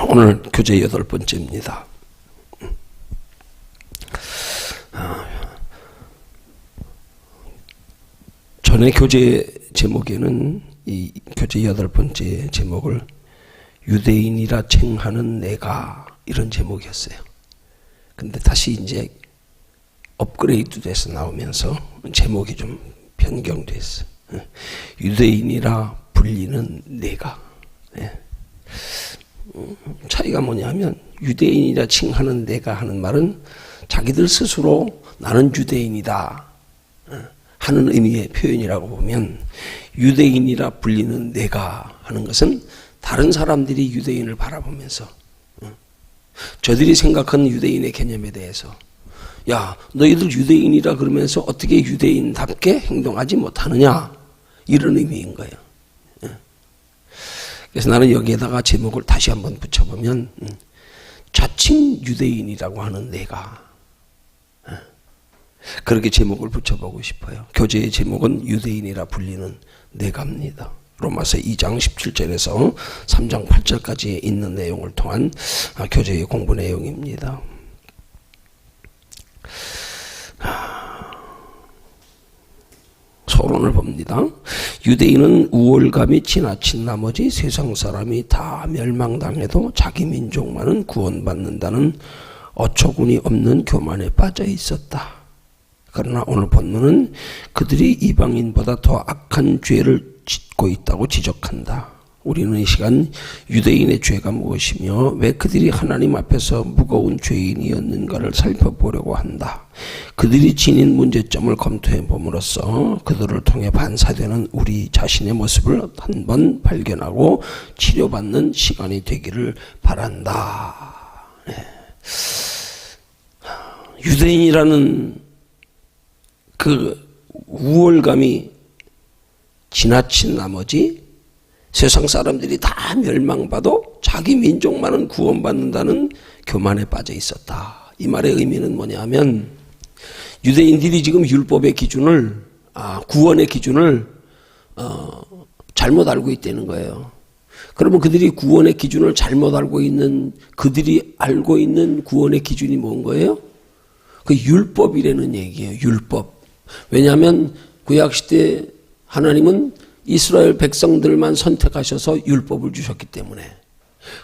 오늘 교재 8번째입니다. 전에 교재 제목에는 이 교재 8번째 제목을 유대인이라 칭하는 내가 이런 제목이었어요. 근데 다시 이제 업그레이드 돼서 나오면서 제목이 좀 변경됐어요. 유대인이라 불리는 내가. 차이가 뭐냐면 유대인이라 칭하는 내가 하는 말은 자기들 스스로 나는 유대인이다 하는 의미의 표현이라고 보면, 유대인이라 불리는 내가 하는 것은 다른 사람들이 유대인을 바라보면서 저들이 생각하는 유대인의 개념에 대해서 야 너희들 유대인이라 그러면서 어떻게 유대인답게 행동하지 못하느냐 이런 의미인 거예요. 그래서 나는 여기에다가 제목을 다시 한번 붙여보면 자칭 유대인이라고 하는 내가, 그렇게 제목을 붙여보고 싶어요. 교재의 제목은 유대인이라 불리는 내가입니다. 로마서 2장 17절에서 3장 8절까지 있는 내용을 통한 교재의 공부 내용입니다. 서론을 봅니다. 유대인은 우월감이 지나친 나머지 세상 사람이 다 멸망당해도 자기 민족만은 구원받는다는 어처구니 없는 교만에 빠져 있었다. 그러나 오늘 본문은 그들이 이방인보다 더 악한 죄를 짓고 있다고 지적한다. 우리는 이 시간 유대인의 죄가 무엇이며 왜 그들이 하나님 앞에서 무거운 죄인이었는가를 살펴보려고 한다. 그들이 지닌 문제점을 검토해 봄으로써 그들을 통해 반사되는 우리 자신의 모습을 한번 발견하고 치료받는 시간이 되기를 바란다. 유대인이라는 그 우월감이 지나친 나머지 세상 사람들이 다 멸망받아도 자기 민족만은 구원받는다는 교만에 빠져 있었다. 이 말의 의미는 뭐냐면 유대인들이 지금 율법의 기준을, 구원의 기준을 잘못 알고 있다는 거예요. 그러면 그들이 구원의 기준을 잘못 알고 있는, 그들이 알고 있는 구원의 기준이 뭔 거예요? 그 율법이라는 얘기예요. 율법. 왜냐하면 구약시대 하나님은 이스라엘 백성들만 선택하셔서 율법을 주셨기 때문에,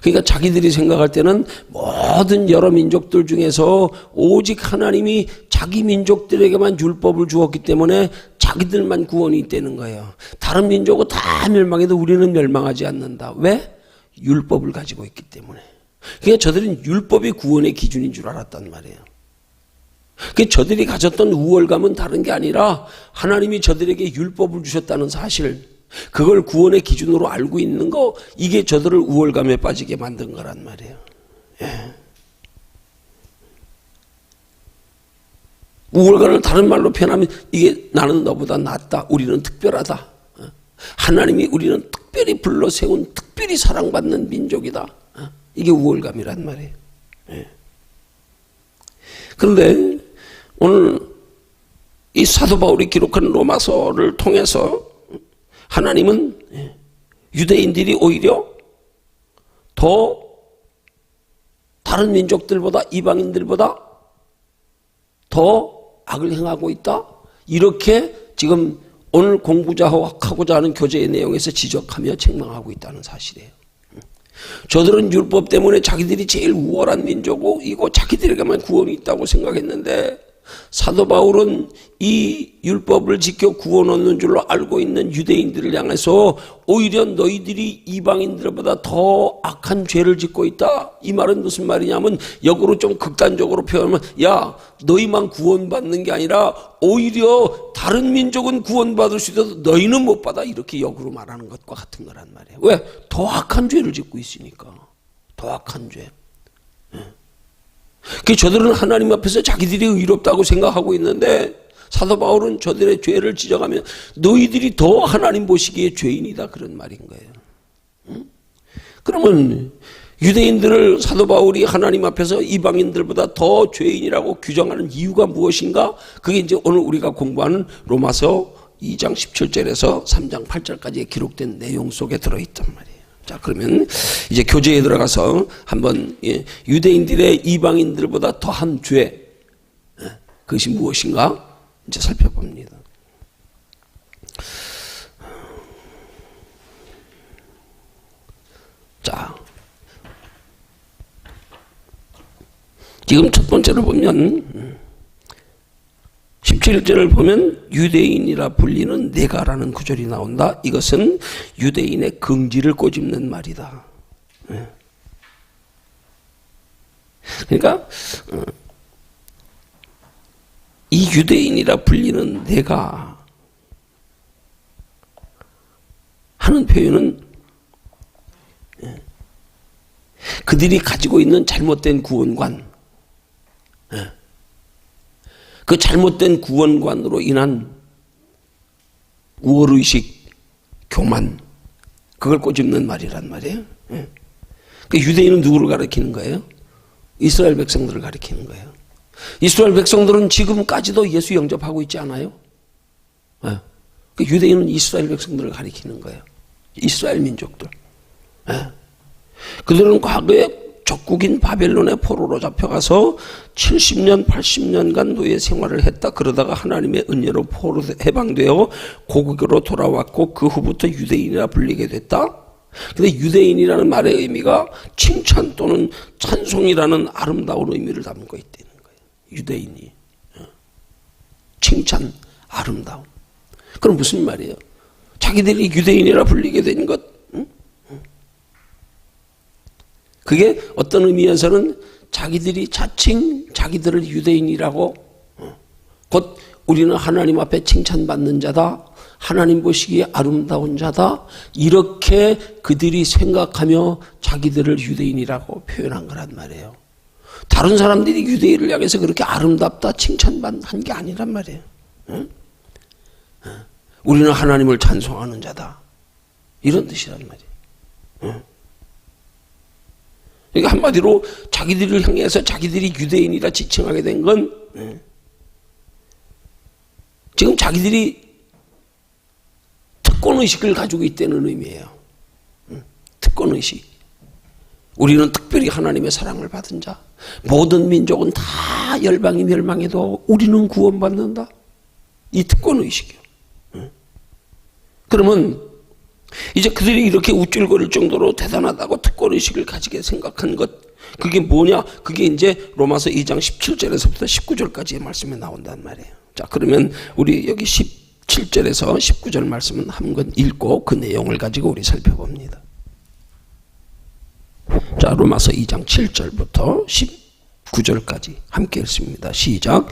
그러니까 자기들이 생각할 때는 모든 여러 민족들 중에서 오직 하나님이 자기 민족들에게만 율법을 주었기 때문에 자기들만 구원이 있다는 거예요. 다른 민족은 다 멸망해도 우리는 멸망하지 않는다. 왜? 율법을 가지고 있기 때문에. 그러니까 저들은 율법이 구원의 기준인 줄 알았단 말이에요. 그 저들이 가졌던 우월감은 다른 게 아니라 하나님이 저들에게 율법을 주셨다는 사실, 그걸 구원의 기준으로 알고 있는 거, 이게 저들을 우월감에 빠지게 만든 거란 말이에요. 우월감을 다른 말로 표현하면 이게 나는 너보다 낫다, 우리는 특별하다, 하나님이 우리는 특별히 불러 세운 특별히 사랑받는 민족이다, 이게 우월감이란 말이에요. 그런데 오늘 이 사도 바울이 기록한 로마서를 통해서 하나님은 유대인들이 오히려 더 다른 민족들보다, 이방인들보다 더 악을 행하고 있다, 이렇게 지금 오늘 공부하고자 하는 교재의 내용에서 지적하며 책망하고 있다는 사실이에요. 저들은 율법 때문에 자기들이 제일 우월한 민족이고 자기들에게만 구원이 있다고 생각했는데, 사도 바울은 이 율법을 지켜 구원 얻는 줄로 알고 있는 유대인들을 향해서 오히려 너희들이 이방인들보다 더 악한 죄를 짓고 있다. 이 말은 무슨 말이냐면, 역으로 좀 극단적으로 표현하면, 야 너희만 구원받는 게 아니라 오히려 다른 민족은 구원받을 수 있어도 너희는 못 받아, 이렇게 역으로 말하는 것과 같은 거란 말이에요. 왜? 더 악한 죄를 짓고 있으니까. 더 악한 죄. 그 저들은 하나님 앞에서 자기들이 의롭다고 생각하고 있는데, 사도 바울은 저들의 죄를 지적하며 너희들이 더 하나님 보시기에 죄인이다, 그런 말인 거예요. 그러면 유대인들을 사도 바울이 하나님 앞에서 이방인들보다 더 죄인이라고 규정하는 이유가 무엇인가? 그게 이제 오늘 우리가 공부하는 로마서 2장 17절에서 3장 8절까지 기록된 내용 속에 들어있단 말이에요. 자, 그러면 이제 교제에 들어가서 한번 유대인들의 이방인들보다 더한 죄, 그것이 무엇인가 이제 살펴봅니다. 자, 지금 첫 번째로 보면 17절을 보면 유대인이라 불리는 내가라는 구절이 나온다. 이것은 유대인의 긍지를 꼬집는 말이다. 그러니까 이 유대인이라 불리는 내가 하는 표현은 그들이 가지고 있는 잘못된 구원관, 그 잘못된 구원관으로 인한 우월의식, 교만, 그걸 꼬집는 말이란 말이에요. 그 유대인은 누구를 가리키는 거예요? 이스라엘 백성들을 가리키는 거예요. 이스라엘 백성들은 지금까지도 예수 영접하고 있지 않아요? 그 유대인은 이스라엘 백성들을 가리키는 거예요. 이스라엘 민족들. 그들은 과거에 적국인 바벨론의 포로로 잡혀가서 70년, 80년간 노예 생활을 했다. 그러다가 하나님의 은혜로 포로 해방되어 고국으로 돌아왔고 그 후부터 유대인이라 불리게 됐다. 근데 유대인이라는 말의 의미가 칭찬 또는 찬송이라는 아름다운 의미를 담고 있다는 거예요. 유대인이. 칭찬, 아름다움. 그럼 무슨 말이에요? 자기들이 유대인이라 불리게 된 것. 그게 어떤 의미에서는 자기들이 자칭 자기들을 유대인이라고, 곧 우리는 하나님 앞에 칭찬받는 자다, 하나님 보시기에 아름다운 자다, 이렇게 그들이 생각하며 자기들을 유대인이라고 표현한 거란 말이에요. 다른 사람들이 유대인을 향해서 그렇게 아름답다 칭찬한 게 아니란 말이에요. 우리는 하나님을 찬송하는 자다, 이런 뜻이란 말이에요. 그러니까 한마디로 자기들을 향해서 자기들이 유대인이라 지칭하게 된 건 지금 자기들이 특권의식을 가지고 있다는 의미예요. 특권의식. 우리는 특별히 하나님의 사랑을 받은 자, 모든 민족은 다 열방이 멸망해도 우리는 구원받는다, 이 특권의식이요. 그러면 이제 그들이 이렇게 우쭐거릴 정도로 대단하다고 특권의식을 가지게 생각한 것, 그게 뭐냐? 그게 이제 로마서 2장 17절에서부터 19절까지의 말씀에 나온단 말이에요. 자, 그러면 우리 여기 17절에서 19절 말씀은 한번 읽고 그 내용을 가지고 우리 살펴봅니다. 자, 로마서 2장 7절부터 19절까지 함께 읽습니다. 시작.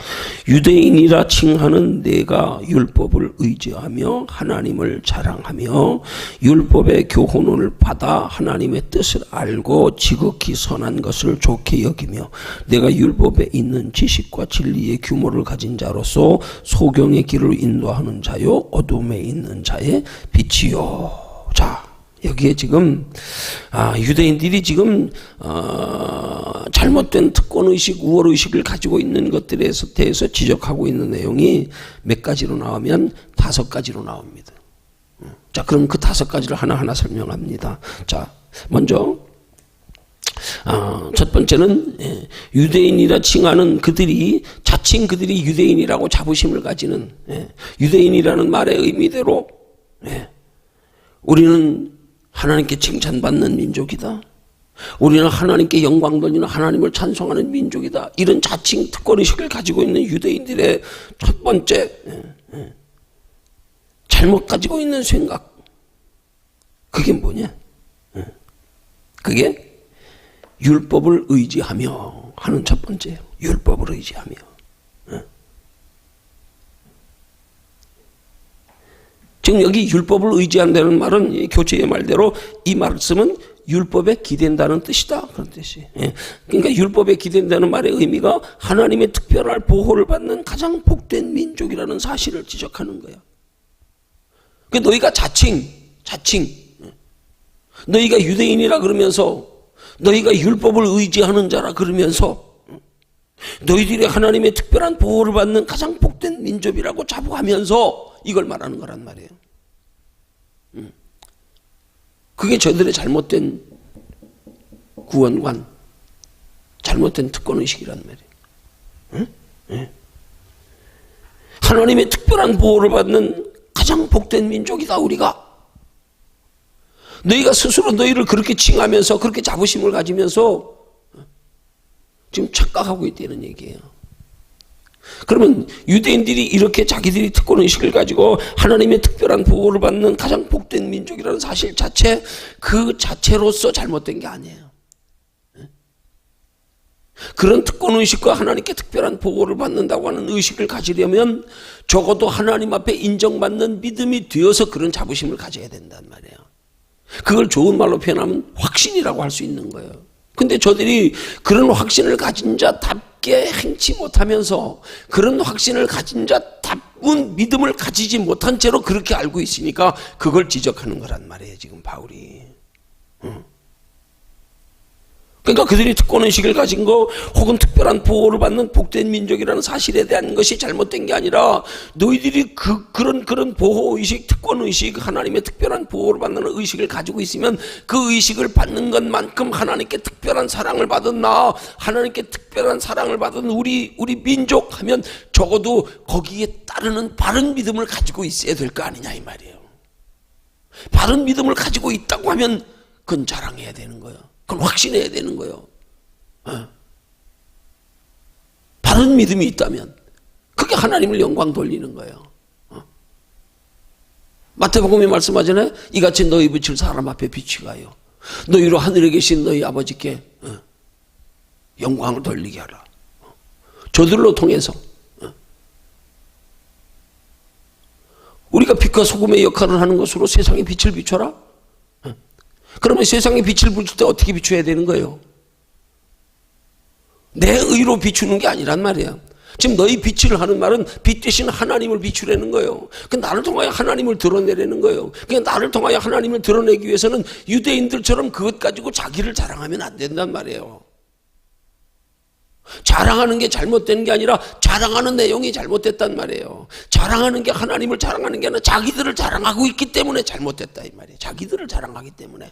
유대인이라 칭하는 내가 율법을 의지하며 하나님을 자랑하며 율법의 교훈을 받아 하나님의 뜻을 알고 지극히 선한 것을 좋게 여기며 내가 율법에 있는 지식과 진리의 규모를 가진 자로서 소경의 길을 인도하는 자요 어둠에 있는 자의 빛이요. 자, 여기에 지금 유대인들이 지금 잘못된 특권의식, 우월의식을 가지고 있는 것들에 대해서 지적하고 있는 내용이 몇 가지로 나오면 5가지로 나옵니다. 자, 그럼 그 5가지를 하나하나 설명합니다. 자, 먼저 첫 번째는 유대인이라 칭하는 그들이 자칭 그들이 유대인이라고 자부심을 가지는, 유대인이라는 말의 의미대로 우리는 하나님께 칭찬받는 민족이다, 우리는 하나님께 영광 돌리는 하나님을 찬송하는 민족이다, 이런 자칭 특권의식을 가지고 있는 유대인들의 첫 번째 잘못 가지고 있는 생각, 그게 뭐냐? 그게 율법을 의지하며 하는 첫 번째예요. 율법을 의지하며. 지금 여기 율법을 의지한다는 말은 교체의 말대로 이 말씀은 율법에 기댄다는 뜻이다, 그런 뜻이에요. 그러니까 율법에 기댄다는 말의 의미가 하나님의 특별한 보호를 받는 가장 복된 민족이라는 사실을 지적하는 거야. 그러니까 너희가 자칭 너희가 유대인이라 그러면서, 너희가 율법을 의지하는 자라 그러면서 너희들이 하나님의 특별한 보호를 받는 가장 복된 민족이라고 자부하면서 이걸 말하는 거란 말이에요. 그게 저들의 잘못된 구원관, 잘못된 특권의식이란 말이에요. 응? 응? 하나님의 특별한 보호를 받는 가장 복된 민족이다 우리가. 너희가 스스로 너희를 그렇게 칭하면서 그렇게 자부심을 가지면서 지금 착각하고 있다는 얘기예요. 그러면 유대인들이 이렇게 자기들이 특권의식을 가지고 하나님의 특별한 보호를 받는 가장 복된 민족이라는 사실 자체, 그 자체로서 잘못된 게 아니에요. 그런 특권의식과 하나님께 특별한 보호를 받는다고 하는 의식을 가지려면 적어도 하나님 앞에 인정받는 믿음이 되어서 그런 자부심을 가져야 된단 말이에요. 그걸 좋은 말로 표현하면 확신이라고 할 수 있는 거예요. 근데 저들이 그런 확신을 가진 자답게 행치 못하면서 그런 확신을 가진 자답은 믿음을 가지지 못한 채로 그렇게 알고 있으니까 그걸 지적하는 거란 말이에요, 지금 바울이. 그러니까 그들이 특권의식을 가진 거 혹은 특별한 보호를 받는 복된 민족이라는 사실에 대한 것이 잘못된 게 아니라 너희들이 그런 보호의식, 특권의식, 하나님의 특별한 보호를 받는 의식을 가지고 있으면 그 의식을 받는 것만큼 하나님께 특별한 사랑을 받은 나, 하나님께 특별한 사랑을 받은 우리 민족 하면 적어도 거기에 따르는 바른 믿음을 가지고 있어야 될 거 아니냐 이 말이에요. 바른 믿음을 가지고 있다고 하면 그건 자랑해야 되는 거예요. 그건 확신해야 되는 거예요. 바른 믿음이 있다면 그게 하나님을 영광 돌리는 거예요. 마태복음에 말씀하잖아요. 이같이 너희 빛을 사람 앞에 비추가요 너희로 하늘에 계신 너희 아버지께 영광을 돌리게 하라. 저들로 통해서 우리가 빛과 소금의 역할을 하는 것으로 세상에 빛을 비춰라. 그러면 세상에 빛을 비출 때 어떻게 비춰야 되는 거예요? 내 의로 비추는 게 아니란 말이에요. 지금 너희 빛을 하는 말은 빛 대신 하나님을 비추라는 거예요. 그 나를 통하여 하나님을 드러내라는 거예요. 그 나를 통하여 하나님을 드러내기 위해서는 유대인들처럼 그것 가지고 자기를 자랑하면 안 된단 말이에요. 자랑하는 게 잘못된 게 아니라 자랑하는 내용이 잘못됐단 말이에요. 자랑하는 게 하나님을 자랑하는 게 아니라 자기들을 자랑하고 있기 때문에 잘못됐다 이 말이에요. 자기들을 자랑하기 때문에.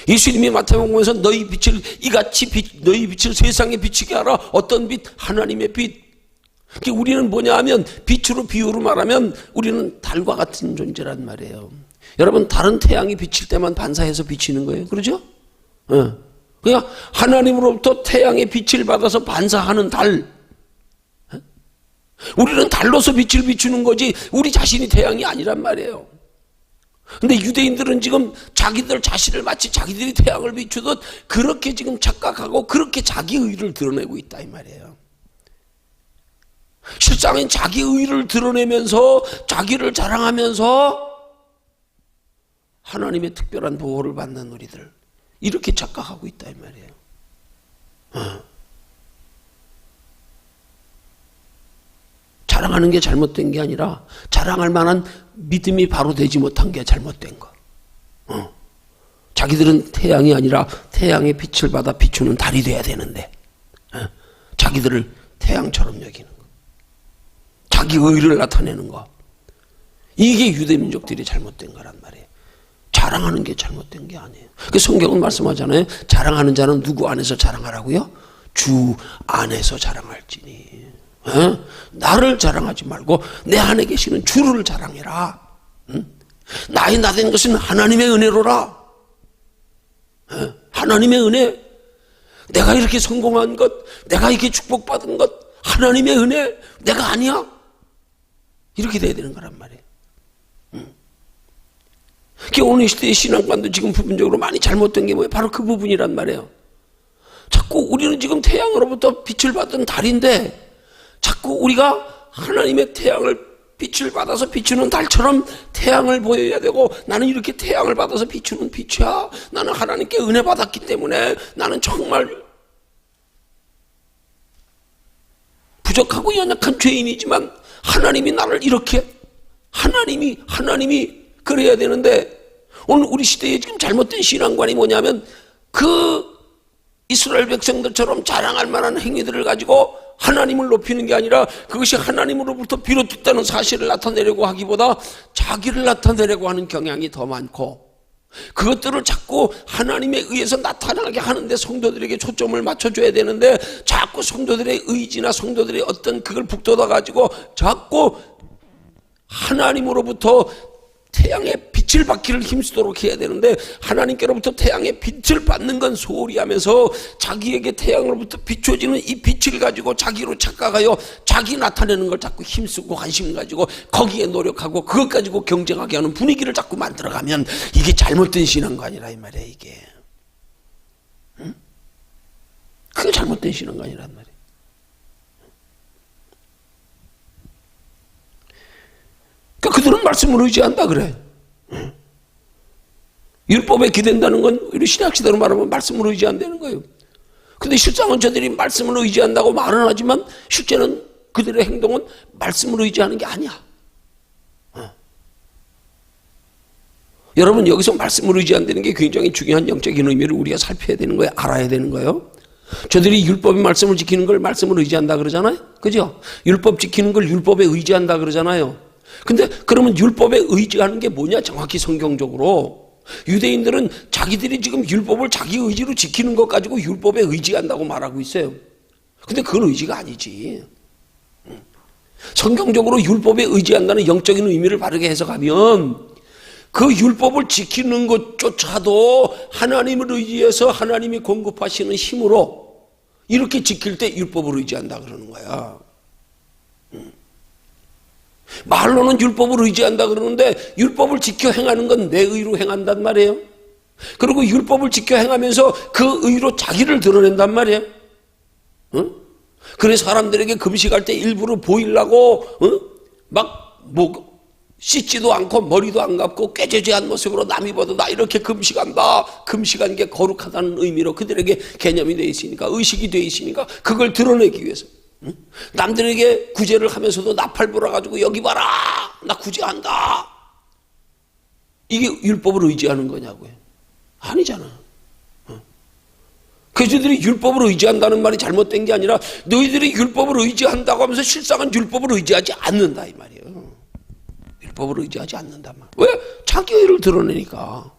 예수님이 마태복음에서 너희 빛을 이같이 너희 빛을 세상에 비치게 하라. 어떤 빛? 하나님의 빛. 우리는 뭐냐 하면 빛으로 비유로 말하면 우리는 달과 같은 존재란 말이에요. 여러분 달은 태양이 비칠 때만 반사해서 비치는 거예요. 그러죠? 그냥 하나님으로부터 태양의 빛을 받아서 반사하는 달. 우리는 달로서 빛을 비추는 거지 우리 자신이 태양이 아니란 말이에요. 근데 유대인들은 지금 자기들 자신을 마치 자기들이 태양을 비추듯 그렇게 지금 착각하고 그렇게 자기 의를 드러내고 있다 이 말이에요. 실상은 자기 의를 드러내면서 자기를 자랑하면서 하나님의 특별한 보호를 받는 우리들 이렇게 착각하고 있다 이 말이에요. 자랑하는 게 잘못된 게 아니라 자랑할 만한 믿음이 바로 되지 못한 게 잘못된 거. 자기들은 태양이 아니라 태양의 빛을 받아 비추는 달이 돼야 되는데 자기들을 태양처럼 여기는 거. 자기 의를 나타내는 거. 이게 유대민족들이 잘못된 거란 말이에요. 자랑하는 게 잘못된 게 아니에요. 그 성경은 말씀하잖아요. 자랑하는 자는 누구 안에서 자랑하라고요? 주 안에서 자랑할지니. 나를 자랑하지 말고 내 안에 계시는 주를 자랑해라. 나의 나된 것은 하나님의 은혜로라. 하나님의 은혜. 내가 이렇게 성공한 것, 내가 이렇게 축복받은 것, 하나님의 은혜. 내가 아니야. 이렇게 돼야 되는 거란 말이에요. 오늘 시대의 신앙관도 지금 부분적으로 많이 잘못된 게 뭐예요? 바로 그 부분이란 말이에요. 자꾸 우리는 지금 태양으로부터 빛을 받은 달인데 자꾸 우리가 하나님의 태양을 빛을 받아서 비추는 달처럼 태양을 보여야 되고 나는 이렇게 태양을 받아서 비추는 빛이야. 나는 하나님께 은혜 받았기 때문에 나는 정말 부족하고 연약한 죄인이지만 하나님이 나를 이렇게 하나님이 그래야 되는데 오늘 우리 시대에 지금 잘못된 신앙관이 뭐냐면 그 이스라엘 백성들처럼 자랑할 만한 행위들을 가지고 하나님을 높이는 게 아니라 그것이 하나님으로부터 비롯됐다는 사실을 나타내려고 하기보다 자기를 나타내려고 하는 경향이 더 많고 그것들을 자꾸 하나님에 의해서 나타나게 하는데 성도들에게 초점을 맞춰줘야 되는데 자꾸 성도들의 의지나 성도들의 어떤 그걸 북돋아가지고 자꾸 하나님으로부터 태양의 빛을 받기를 힘쓰도록 해야 되는데 하나님께로부터 태양의 빛을 받는 건 소홀히 하면서 자기에게 태양으로부터 비춰지는 이 빛을 가지고 자기로 착각하여 자기 나타내는 걸 자꾸 힘쓰고 관심 가지고 거기에 노력하고 그것 가지고 경쟁하게 하는 분위기를 자꾸 만들어가면 이게 잘못된 신앙관이라 이 말이야 이게. 응? 그게 잘못된 신앙관이란 말이야. 그러니까 그들은 말씀을 의지한다 그래. 율법에 기댄다는 건 우리 신약시대로 말하면 말씀을 의지한다는 거예요. 근데 실상은 저들이 말씀을 의지한다고 말은 하지만 실제는 그들의 행동은 말씀을 의지하는 게 아니야. 여러분 여기서 말씀을 의지한다는 게 굉장히 중요한 영적인 의미를 우리가 살펴야 되는 거예요. 알아야 되는 거예요. 저들이 율법의 말씀을 지키는 걸 말씀을 의지한다 그러잖아요. 그죠? 율법 지키는 걸 율법에 의지한다 그러잖아요. 근데 그러면 율법에 의지하는 게 뭐냐? 정확히 성경적으로 유대인들은 자기들이 지금 율법을 자기 의지로 지키는 것 가지고 율법에 의지한다고 말하고 있어요. 근데 그건 의지가 아니지. 성경적으로 율법에 의지한다는 영적인 의미를 바르게 해석하면 그 율법을 지키는 것조차도 하나님을 의지해서 하나님이 공급하시는 힘으로 이렇게 지킬 때 율법을 의지한다 그러는 거야. 말로는 율법을 의지한다 그러는데 율법을 지켜 행하는 건 내 의로 행한단 말이에요. 그리고 율법을 지켜 행하면서 그 의로 자기를 드러낸단 말이에요. 응? 그래서 사람들에게 금식할 때 일부러 보이려고 막 씻지도 않고 머리도 안 감고 꾀죄죄한 모습으로 남이 봐도 나 이렇게 금식한다. 금식한 게 거룩하다는 의미로 그들에게 개념이 되어 있으니까 의식이 되어 있으니까 그걸 드러내기 위해서 남들에게 구제를 하면서도 나팔 불어가지고 여기 봐라 나 구제한다. 이게 율법을 의지하는 거냐고요. 아니잖아. 그들이 율법을 의지한다는 말이 잘못된 게 아니라 너희들이 율법을 의지한다고 하면서 실상은 율법을 의지하지 않는다 이 말이에요. 율법을 의지하지 않는단 말이에요. 왜? 자기 의를 드러내니까.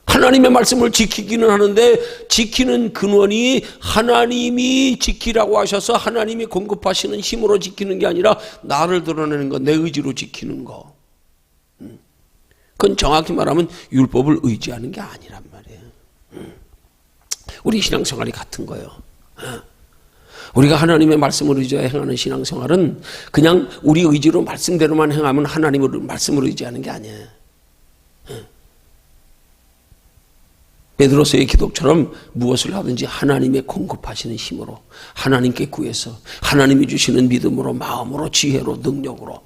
하나님의 말씀을 지키기는 하는데 지키는 근원이 하나님이 지키라고 하셔서 하나님이 공급하시는 힘으로 지키는 게 아니라 나를 드러내는 거, 내 의지로 지키는 거. 그건 정확히 말하면 율법을 의지하는 게 아니란 말이에요. 우리 신앙생활이 같은 거예요. 우리가 하나님의 말씀을 의지하여 행하는 신앙생활은 그냥 우리 의지로 말씀대로만 행하면 하나님의 말씀을 의지하는 게 아니에요. 베드로서의 기도처럼 무엇을 하든지 하나님의 공급하시는 힘으로 하나님께 구해서 하나님이 주시는 믿음으로 마음으로 지혜로 능력으로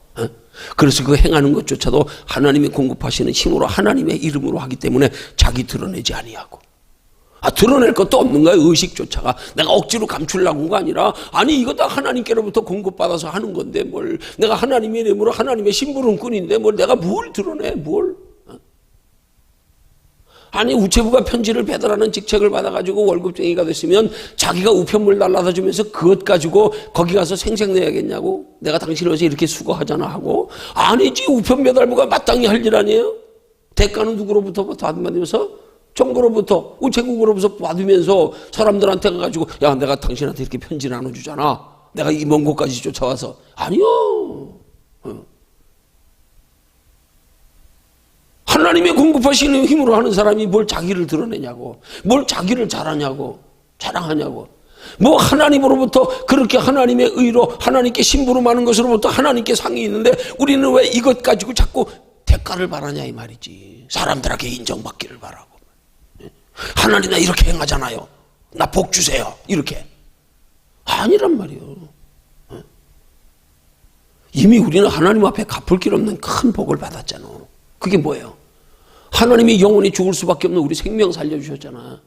그래서 그 행하는 것조차도 하나님이 공급하시는 힘으로 하나님의 이름으로 하기 때문에 자기 드러내지 아니하고 드러낼 것도 없는 거야. 의식조차가 내가 억지로 감추려고 한 거 아니라 아니 이거 다 하나님께로부터 공급받아서 하는 건데 뭘 내가 하나님의 이름으로 하나님의 심부름꾼인데 뭘 내가 뭘 드러내 뭘 아니 우체부가 편지를 배달하는 직책을 받아가지고 월급쟁이가 됐으면 자기가 우편물 날라다 주면서 그것 가지고 거기 가서 생색내야겠냐고 내가 당신을 위해서 이렇게 수고하잖아 하고 아니지 우편 배달부가 마땅히 할 일 아니에요. 대가는 누구로부터 받으면서 정부로부터 우체국으로부터 받으면서 사람들한테 가가지고 야 내가 당신한테 이렇게 편지를 나눠주잖아 내가 이 먼 곳까지 쫓아와서 아니요. 하나님의 공급하시는 힘으로 하는 사람이 뭘 자기를 드러내냐고 뭘 자기를 잘하냐고 자랑하냐고 뭐 하나님으로부터 그렇게 하나님의 의로 하나님께 심부름하는 것으로부터 하나님께 상이 있는데 우리는 왜 이것 가지고 자꾸 대가를 바라냐 이 말이지. 사람들에게 인정받기를 바라고 하나님 나 이렇게 행하잖아요 나 복 주세요 이렇게 아니란 말이에요. 이미 우리는 하나님 앞에 갚을 길 없는 큰 복을 받았잖아. 그게 뭐예요? 하나님이 영원히 죽을 수밖에 없는 우리 생명 살려주셨잖아.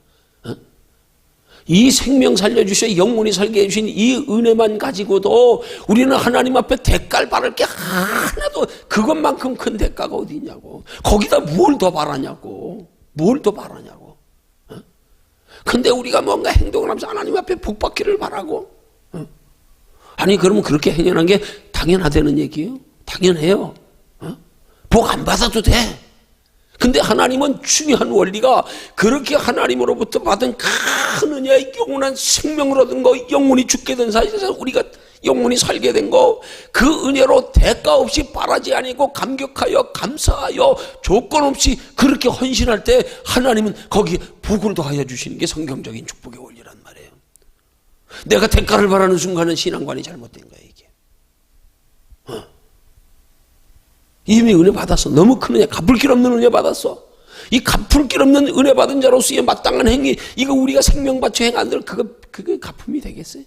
이 생명 살려주셔 영원히 살게 해주신 이 은혜만 가지고도 우리는 하나님 앞에 대가를 바랄 게 하나도 그것만큼 큰 대가가 어디 있냐고. 거기다 뭘 더 바라냐고. 뭘 더 바라냐고. 근데 우리가 뭔가 행동을 하면서 하나님 앞에 복 받기를 바라고. 아니 그러면 그렇게 행하는 게 당연하다는 얘기예요? 당연해요. 복 안 받아도 돼. 근데 하나님은 중요한 원리가 그렇게 하나님으로부터 받은 큰 은혜의 영원한 생명을 얻은 거, 영원히 죽게 된 사실에서 우리가 영원히 살게 된 거, 그 은혜로 대가 없이 바라지 아니고 감격하여 감사하여 조건 없이 그렇게 헌신할 때 하나님은 거기에 복을 더하여 주시는 게 성경적인 축복의 원리란 말이에요. 내가 대가를 바라는 순간은 신앙관이 잘못된 거예요, 이게. 이미 은혜 받았어. 너무 큰 은혜, 갚을 길 없는 은혜 받았어. 이 갚을 길 없는 은혜 받은 자로서의 마땅한 행위, 이거 우리가 생명 바쳐 행한들 그게 갚음이 되겠어요?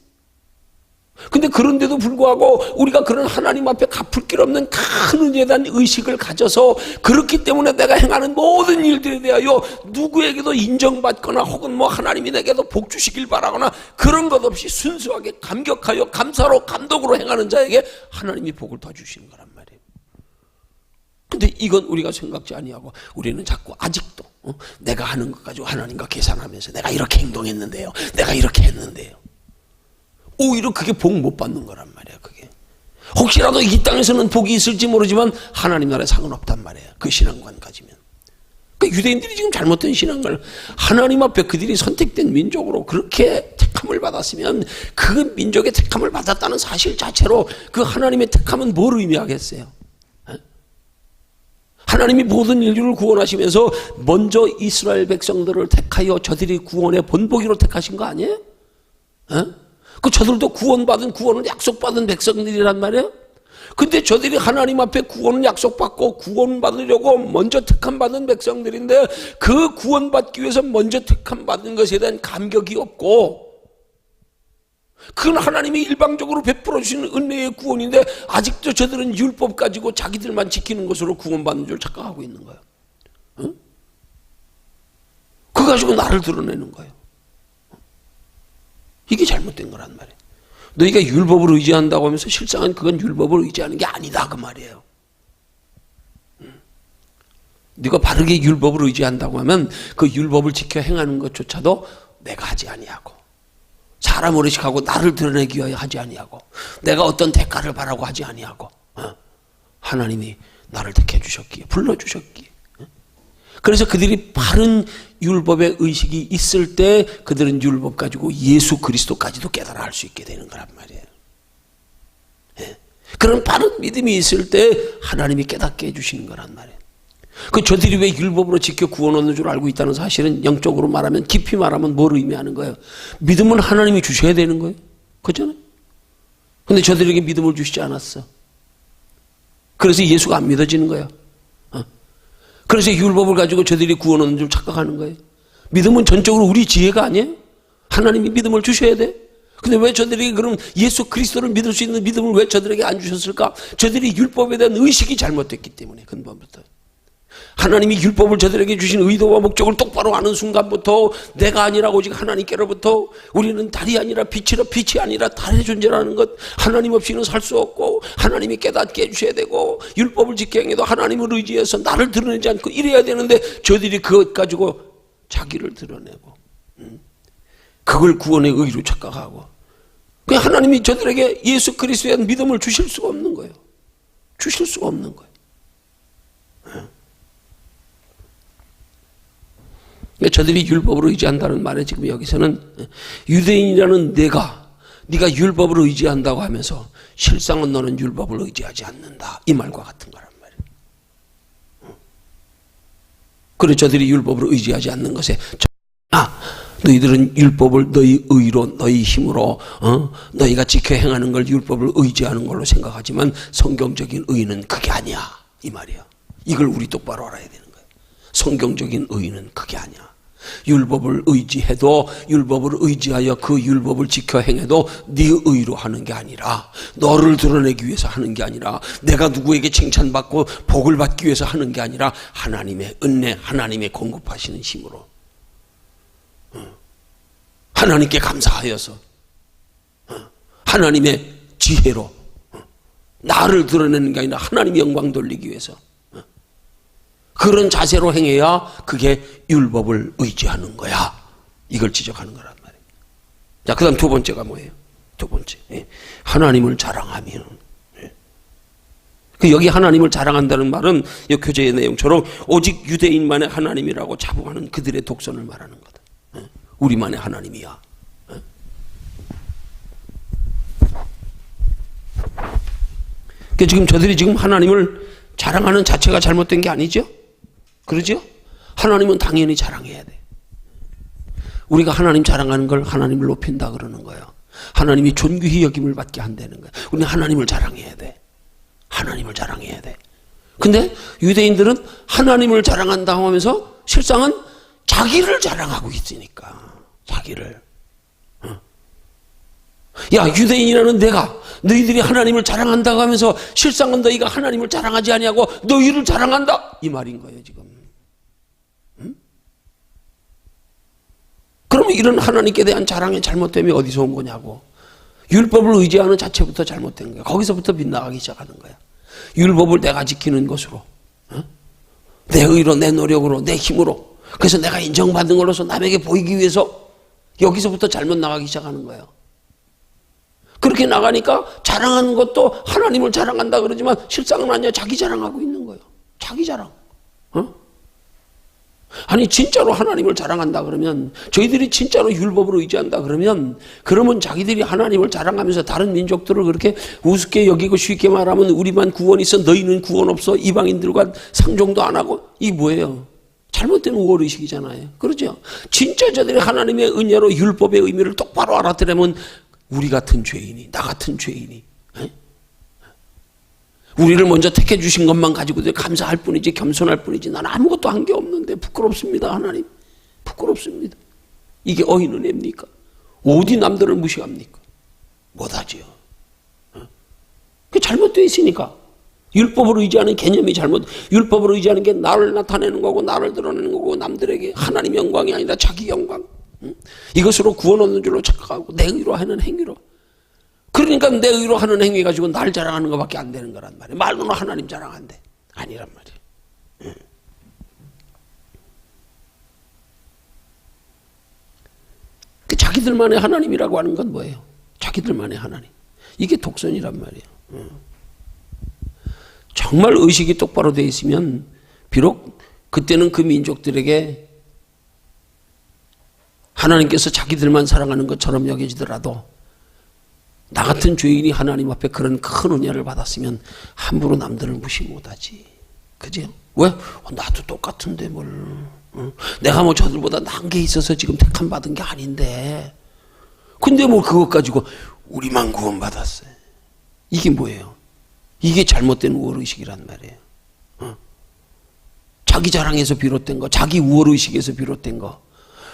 근데 그런데도 불구하고 우리가 그런 하나님 앞에 갚을 길 없는 큰 은혜에 대한 의식을 가져서 그렇기 때문에 내가 행하는 모든 일들에 대하여 누구에게도 인정받거나 혹은 뭐 하나님이 내게도 복 주시길 바라거나 그런 것 없이 순수하게 감격하여 감사로 감독으로 행하는 자에게 하나님이 복을 더 주시는 거란 말이에요. 근데 이건 우리가 생각지 아니하고 우리는 자꾸 아직도 내가 하는 것 가지고 하나님과 계산하면서 내가 이렇게 행동했는데요, 내가 이렇게 했는데요. 오히려 그게 복 못 받는 거란 말이야. 그게 혹시라도 이 땅에서는 복이 있을지 모르지만 하나님 나라에 상은 없단 말이야. 그 신앙관 가지면. 그러니까 유대인들이 지금 잘못된 신앙을, 하나님 앞에 그들이 선택된 민족으로 그렇게 택함을 받았으면 그 민족의 택함을 받았다는 사실 자체로 그 하나님의 택함은 뭘 의미하겠어요? 하나님이 모든 인류를 구원하시면서 먼저 이스라엘 백성들을 택하여 저들이 구원의 본보기로 택하신 거 아니에요? 그 저들도 구원받은, 구원을 약속받은 백성들이란 말이에요. 근데 저들이 하나님 앞에 구원을 약속받고 구원받으려고 먼저 택함받은 백성들인데 그 구원받기 위해서 먼저 택함받은 것에 대한 감격이 없고, 그건 하나님이 일방적으로 베풀어 주시는 은혜의 구원인데 아직도 저들은 율법 가지고 자기들만 지키는 것으로 구원받는 줄 착각하고 있는 거예요. 그거 가지고 나를 드러내는 거예요. 이게 잘못된 거란 말이에요. 너희가 율법을 의지한다고 하면서 실상은 그건 율법을 의지하는 게 아니다, 그 말이에요. 네가 바르게 율법을 의지한다고 하면 그 율법을 지켜 행하는 것조차도 내가 하지 아니하고, 사람을 의식하고 나를 드러내기 위하여 하지 아니하고, 내가 어떤 대가를 바라고 하지 아니하고, 하나님이 나를 택해 주셨기에, 불러 주셨기에. 그래서 그들이 바른 율법의 의식이 있을 때 그들은 율법 가지고 예수 그리스도까지도 깨달아 할 수 있게 되는 거란 말이에요. 그런 바른 믿음이 있을 때 하나님이 깨닫게 해주시는 거란 말이에요. 그 저들이 왜 율법으로 지켜 구원 얻는 줄 알고 있다는 사실은 영적으로 말하면, 깊이 말하면 뭘 의미하는 거예요? 믿음은 하나님이 주셔야 되는 거예요. 그렇잖아요? 근데 저들에게 믿음을 주시지 않았어. 그래서 예수가 안 믿어지는 거예요. 그래서 율법을 가지고 저들이 구원 얻는 줄 착각하는 거예요. 믿음은 전적으로 우리 지혜가 아니에요. 하나님이 믿음을 주셔야 돼. 근데 왜 저들이 그럼 예수 그리스도를 믿을 수 있는 믿음을 왜 저들에게 안 주셨을까? 저들이 율법에 대한 의식이 잘못됐기 때문에, 근본부터. 하나님이 율법을 저들에게 주신 의도와 목적을 똑바로 아는 순간부터 내가 아니라 오직 하나님께로부터 우리는 달이 아니라 빛이라, 빛이 아니라 달의 존재라는 것, 하나님 없이는 살 수 없고 하나님이 깨닫게 해주셔야 되고, 율법을 지켜 행해도 하나님을 의지해서 나를 드러내지 않고 이래야 되는데 저들이 그것 가지고 자기를 드러내고 그걸 구원의 의로 착각하고, 그냥 하나님이 저들에게 예수 그리스도에 대한 믿음을 주실 수가 없는 거예요. 주실 수가 없는 거예요. 저들이 율법을 의지한다는 말에 지금 여기서는 유대인이라는 네가 율법을 의지한다고 하면서 실상은 너는 율법을 의지하지 않는다, 이 말과 같은 거란 말이에요. 그래, 저들이 율법을 의지하지 않는 것에 너희들은 율법을 너희 의로, 너희 힘으로 너희가 지켜 행하는 걸 율법을 의지하는 걸로 생각하지만 성경적인 의는 그게 아니야, 이 말이야. 이걸 우리 똑바로 알아야 되는 거예요. 성경적인 의는 그게 아니야. 율법을 의지해도, 율법을 의지하여 그 율법을 지켜 행해도 네 의로 하는 게 아니라, 너를 드러내기 위해서 하는 게 아니라, 내가 누구에게 칭찬받고 복을 받기 위해서 하는 게 아니라 하나님의 은혜, 하나님의 공급하시는 힘으로, 하나님께 감사하여서, 하나님의 지혜로 나를 드러내는 게 아니라 하나님의 영광 돌리기 위해서 그런 자세로 행해야 그게 율법을 의지하는 거야. 이걸 지적하는 거란 말이에요. 자, 그 다음 두 번째가 뭐예요? 두 번째, 하나님을 자랑하면. 여기 하나님을 자랑한다는 말은 이 교재의 내용처럼 오직 유대인만의 하나님이라고 자부하는 그들의 독선을 말하는 거다. 우리만의 하나님이야. 지금 저들이 지금 하나님을 자랑하는 자체가 잘못된 게 아니죠? 그러죠? 하나님은 당연히 자랑해야 돼. 우리가 하나님 자랑하는 걸 하나님을 높인다 그러는 거예요. 하나님이 존귀히 여김을 받게 한다는 거예요. 우리는 하나님을 자랑해야 돼. 하나님을 자랑해야 돼. 근데 유대인들은 하나님을 자랑한다고 하면서 실상은 자기를 자랑하고 있으니까. 자기를. 야, 유대인이라는 내가 너희들이 하나님을 자랑한다고 하면서 실상은 너희가 하나님을 자랑하지 아니하고 너희를 자랑한다 이 말인 거예요 지금. 그러면 이런 하나님께 대한 자랑의 잘못됨이 어디서 온 거냐고. 율법을 의지하는 자체부터 잘못된 거야. 거기서부터 빗나가기 시작하는 거야. 율법을 내가 지키는 것으로, 내 의로, 내 노력으로, 내 힘으로, 그래서 내가 인정받는 걸로서 남에게 보이기 위해서 여기서부터 잘못 나가기 시작하는 거예요. 그렇게 나가니까 자랑하는 것도 하나님을 자랑한다 그러지만 실상은 아니야. 자기 자랑하고 있는 거예요. 자기 자랑. 아니 진짜로 하나님을 자랑한다 그러면, 저희들이 진짜로 율법을 의지한다 그러면 자기들이 하나님을 자랑하면서 다른 민족들을 그렇게 우습게 여기고 쉽게 말하면 우리만 구원 있어 너희는 구원 없어, 이방인들과 상종도 안 하고, 이게 뭐예요? 잘못된 우월의식이잖아요. 그렇죠? 진짜 저들이 하나님의 은혜로 율법의 의미를 똑바로 알아들으면 우리 같은 죄인이, 나 같은 죄인이, 우리를 먼저 택해 주신 것만 가지고 감사할 뿐이지, 겸손할 뿐이지, 나는 아무것도 한 게 없는데 부끄럽습니다. 하나님 부끄럽습니다. 이게 어인 은혜입니까? 어디 남들을 무시합니까? 못하지요. 그게 잘못되어 있으니까. 율법을 의지하는 개념이 잘못, 율법을 의지하는 게 나를 나타내는 거고 나를 드러내는 거고 남들에게 하나님 영광이 아니라 자기 영광, 이것으로 구원 얻는 줄로 착각하고 내 의로 하는 행위로, 그러니까 내 의로 하는 행위 가지고 날 자랑하는 것밖에 안 되는 거란 말이에요. 말로는 하나님 자랑한대. 아니란 말이에요. 자기들만의 하나님이라고 하는 건 뭐예요? 자기들만의 하나님. 이게 독선이란 말이에요. 정말 의식이 똑바로 되어 있으면 비록 그때는 그 민족들에게 하나님께서 자기들만 사랑하는 것처럼 여겨지더라도 나 같은 죄인이 하나님 앞에 그런 큰 은혜를 받았으면 함부로 남들을 무시 못하지. 그죠? 왜? 나도 똑같은데 뭘. 내가 뭐 저들보다 나은 게 있어서 지금 택함 받은 게 아닌데. 근데 뭐 그것 가지고 우리만 구원받았어요. 이게 뭐예요? 이게 잘못된 우월의식이란 말이에요. 자기 자랑에서 비롯된 거, 자기 우월의식에서 비롯된 거.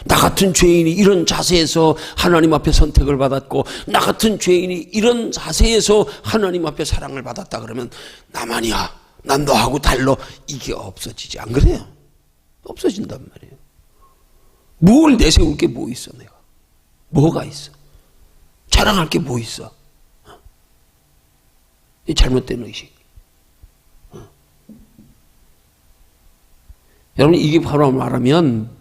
나 같은 죄인이 이런 자세에서 하나님 앞에 선택을 받았고, 나 같은 죄인이 이런 자세에서 하나님 앞에 사랑을 받았다 그러면 나만이야, 난 너하고 달라, 이게 없어지지. 안 그래요? 없어진단 말이에요. 뭘 내세울 게 뭐 있어 내가? 뭐가 있어? 자랑할 게 뭐 있어? 이 잘못된 의식. 여러분, 이게 바로 말하면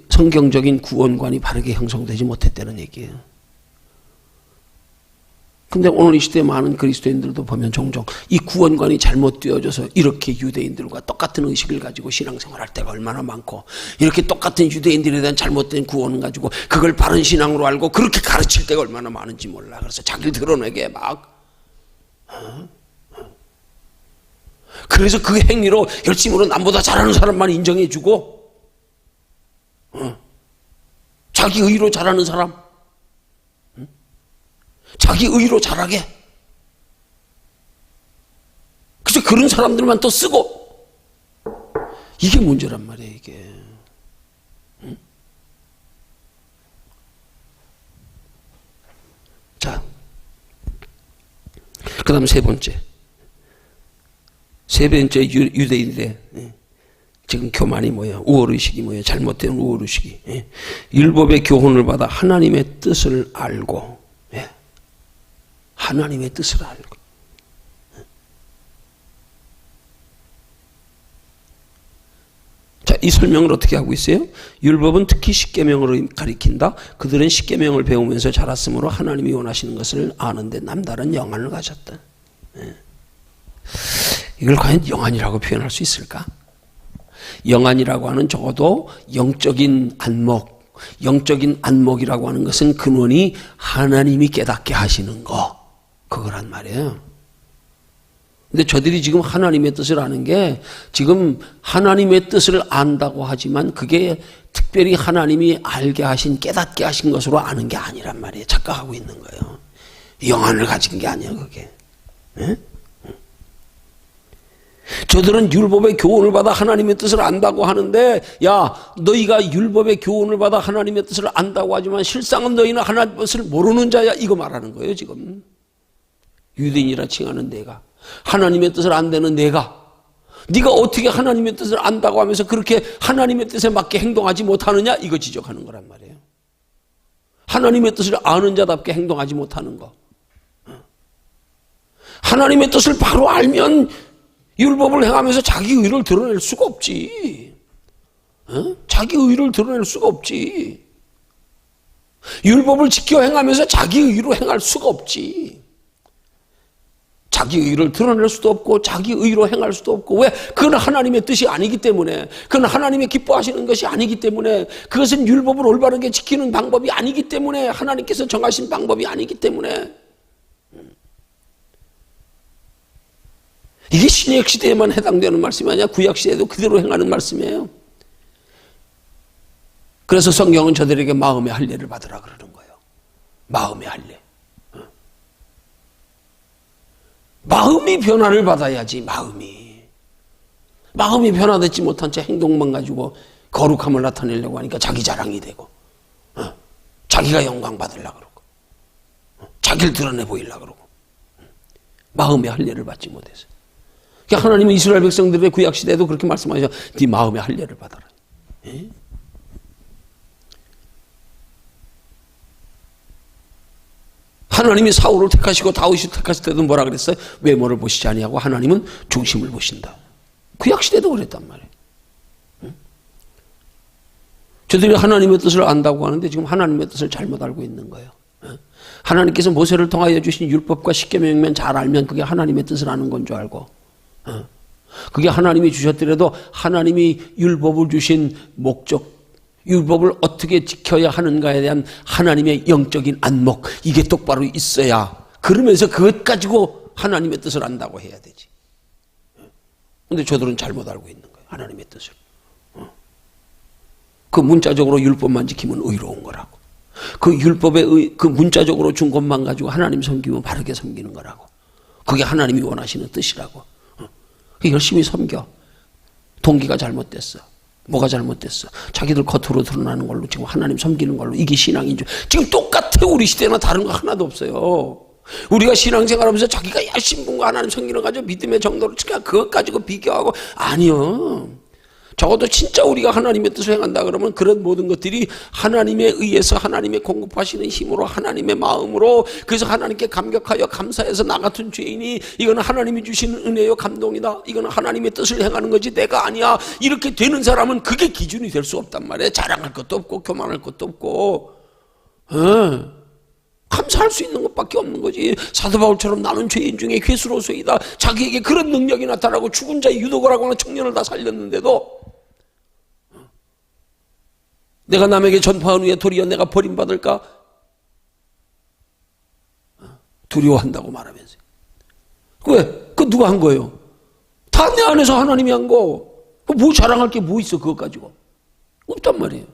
성경적인 구원관이 바르게 형성되지 못했다는 얘기예요. 근데 오늘 이 시대에 많은 그리스도인들도 보면 종종 이 구원관이 잘못되어져서 이렇게 유대인들과 똑같은 의식을 가지고 신앙생활할 때가 얼마나 많고, 이렇게 똑같은 유대인들에 대한 잘못된 구원을 가지고 그걸 바른 신앙으로 알고 그렇게 가르칠 때가 얼마나 많은지 몰라. 그래서 자기를 드러내게 막, 그래서 그 행위로 열심으로 남보다 잘하는 사람만 인정해주고, 자기 의로 잘하는 사람, 자기 의로 잘하게, 그래서 그런 사람들만 또 쓰고, 이게 문제란 말이에요. 이게. 자, 그 다음 세 번째 유대인들의 지금 교만이 뭐예요? 우월의식이 뭐예요? 잘못된 우월의식이. 율법의 교훈을 받아 하나님의 뜻을 알고, 하나님의 뜻을 알고. 자, 이 설명을 어떻게 하고 있어요? 율법은 특히 십계명으로 가리킨다. 그들은 십계명을 배우면서 자랐으므로 하나님이 원하시는 것을 아는데 남다른 영안을 가졌다. 이걸 과연 영안이라고 표현할 수 있을까? 영안이라고 하는 적어도 영적인 안목이라고 하는 것은 근원이 하나님이 깨닫게 하시는 거, 그거란 말이에요. 근데 저들이 지금 하나님의 뜻을 아는 게 지금 하나님의 뜻을 안다고 하지만 그게 특별히 하나님이 알게 하신, 깨닫게 하신 것으로 아는 게 아니란 말이에요. 착각하고 있는 거예요. 영안을 가진 게 아니에요, 그게. 네? 저들은 율법의 교훈을 받아 하나님의 뜻을 안다고 하는데, 야, 너희가 율법의 교훈을 받아 하나님의 뜻을 안다고 하지만 실상은 너희는 하나님의 뜻을 모르는 자야, 이거 말하는 거예요, 지금. 유대인이라 칭하는 내가, 하나님의 뜻을 안다는 내가, 네가 어떻게 하나님의 뜻을 안다고 하면서 그렇게 하나님의 뜻에 맞게 행동하지 못하느냐, 이거 지적하는 거란 말이에요. 하나님의 뜻을 아는 자답게 행동하지 못하는 거. 하나님의 뜻을 바로 알면 율법을 행하면서 자기 의를 드러낼 수가 없지. 자기 의를 드러낼 수가 없지. 율법을 지켜 행하면서 자기 의로 행할 수가 없지. 자기 의를 드러낼 수도 없고 자기 의로 행할 수도 없고. 왜? 그건 하나님의 뜻이 아니기 때문에, 그건 하나님의 기뻐하시는 것이 아니기 때문에, 그것은 율법을 올바르게 지키는 방법이 아니기 때문에, 하나님께서 정하신 방법이 아니기 때문에. 이게 신약 시대에만 해당되는 말씀이 아니야. 구약 시대에도 그대로 행하는 말씀이에요. 그래서 성경은 저들에게 마음의 할례를 받으라 그러는 거예요. 마음의 할례. 마음이 변화를 받아야지. 마음이 변화되지 못한 채 행동만 가지고 거룩함을 나타내려고 하니까 자기 자랑이 되고, 자기가 영광 받으려고 그러고, 자기를 드러내 보이려고 그러고, 마음의 할례를 받지 못해서. 그러니까 하나님은 이스라엘 백성들의 구약 시대에도 그렇게 말씀하셔. 네 마음의 할례를 받아라. 예? 하나님이 사울을 택하시고 다윗을 택하실 때도 뭐라 그랬어요? 외모를 보시지 아니하고 하나님은 중심을 보신다. 구약 시대도 그랬단 말이에요. 응? 저들이 하나님의 뜻을 안다고 하는데 지금 하나님의 뜻을 잘못 알고 있는 거예요. 응? 하나님께서 모세를 통하여 주신 율법과 십계명만 잘 알면 그게 하나님의 뜻을 아는 건 줄 알고, 그게 하나님이 주셨더라도 하나님이 율법을 주신 목적, 율법을 어떻게 지켜야 하는가에 대한 하나님의 영적인 안목, 이게 똑바로 있어야, 그러면서 그것 가지고 하나님의 뜻을 안다고 해야 되지. 근데 저들은 잘못 알고 있는 거예요, 하나님의 뜻을. 그 문자적으로 율법만 지키면 의로운 거라고. 그 율법의 그 문자적으로 준 것만 가지고 하나님 섬기면 바르게 섬기는 거라고. 그게 하나님이 원하시는 뜻이라고. 열심히 섬겨. 동기가 잘못됐어. 뭐가 잘못됐어? 자기들 겉으로 드러나는 걸로 지금 하나님 섬기는 걸로, 이게 신앙인 줄. 지금 똑같아. 우리 시대나 다른 거 하나도 없어요. 우리가 신앙생활하면서 자기가 열심히 뭔가 하나님 섬기는 거 가지고 믿음의 정도로 치니까 그것 가지고 비교하고, 아니요. 적어도 진짜 우리가 하나님의 뜻을 행한다 그러면 그런 모든 것들이 하나님에 의해서 하나님의 공급하시는 힘으로, 하나님의 마음으로, 그래서 하나님께 감격하여 감사해서 나 같은 죄인이 이거는 하나님이 주시는 은혜요 감동이다, 이거는 하나님의 뜻을 행하는 거지 내가 아니야, 이렇게 되는 사람은 그게 기준이 될 수 없단 말이에요. 자랑할 것도 없고 교만할 것도 없고, 감사할 수 있는 것밖에 없는 거지. 사도 바울처럼 나는 죄인 중에 괴수로서이다, 자기에게 그런 능력이 나타나고 죽은 자의 유독을 하거나 청년을 다 살렸는데도 내가 남에게 전파한 후에 도리어 내가 버림받을까 두려워한다고 말하면서. 왜? 그 누가 한 거예요? 다 내 안에서 하나님이 한 거. 뭐 자랑할 게 뭐 있어 그것 가지고. 없단 말이에요.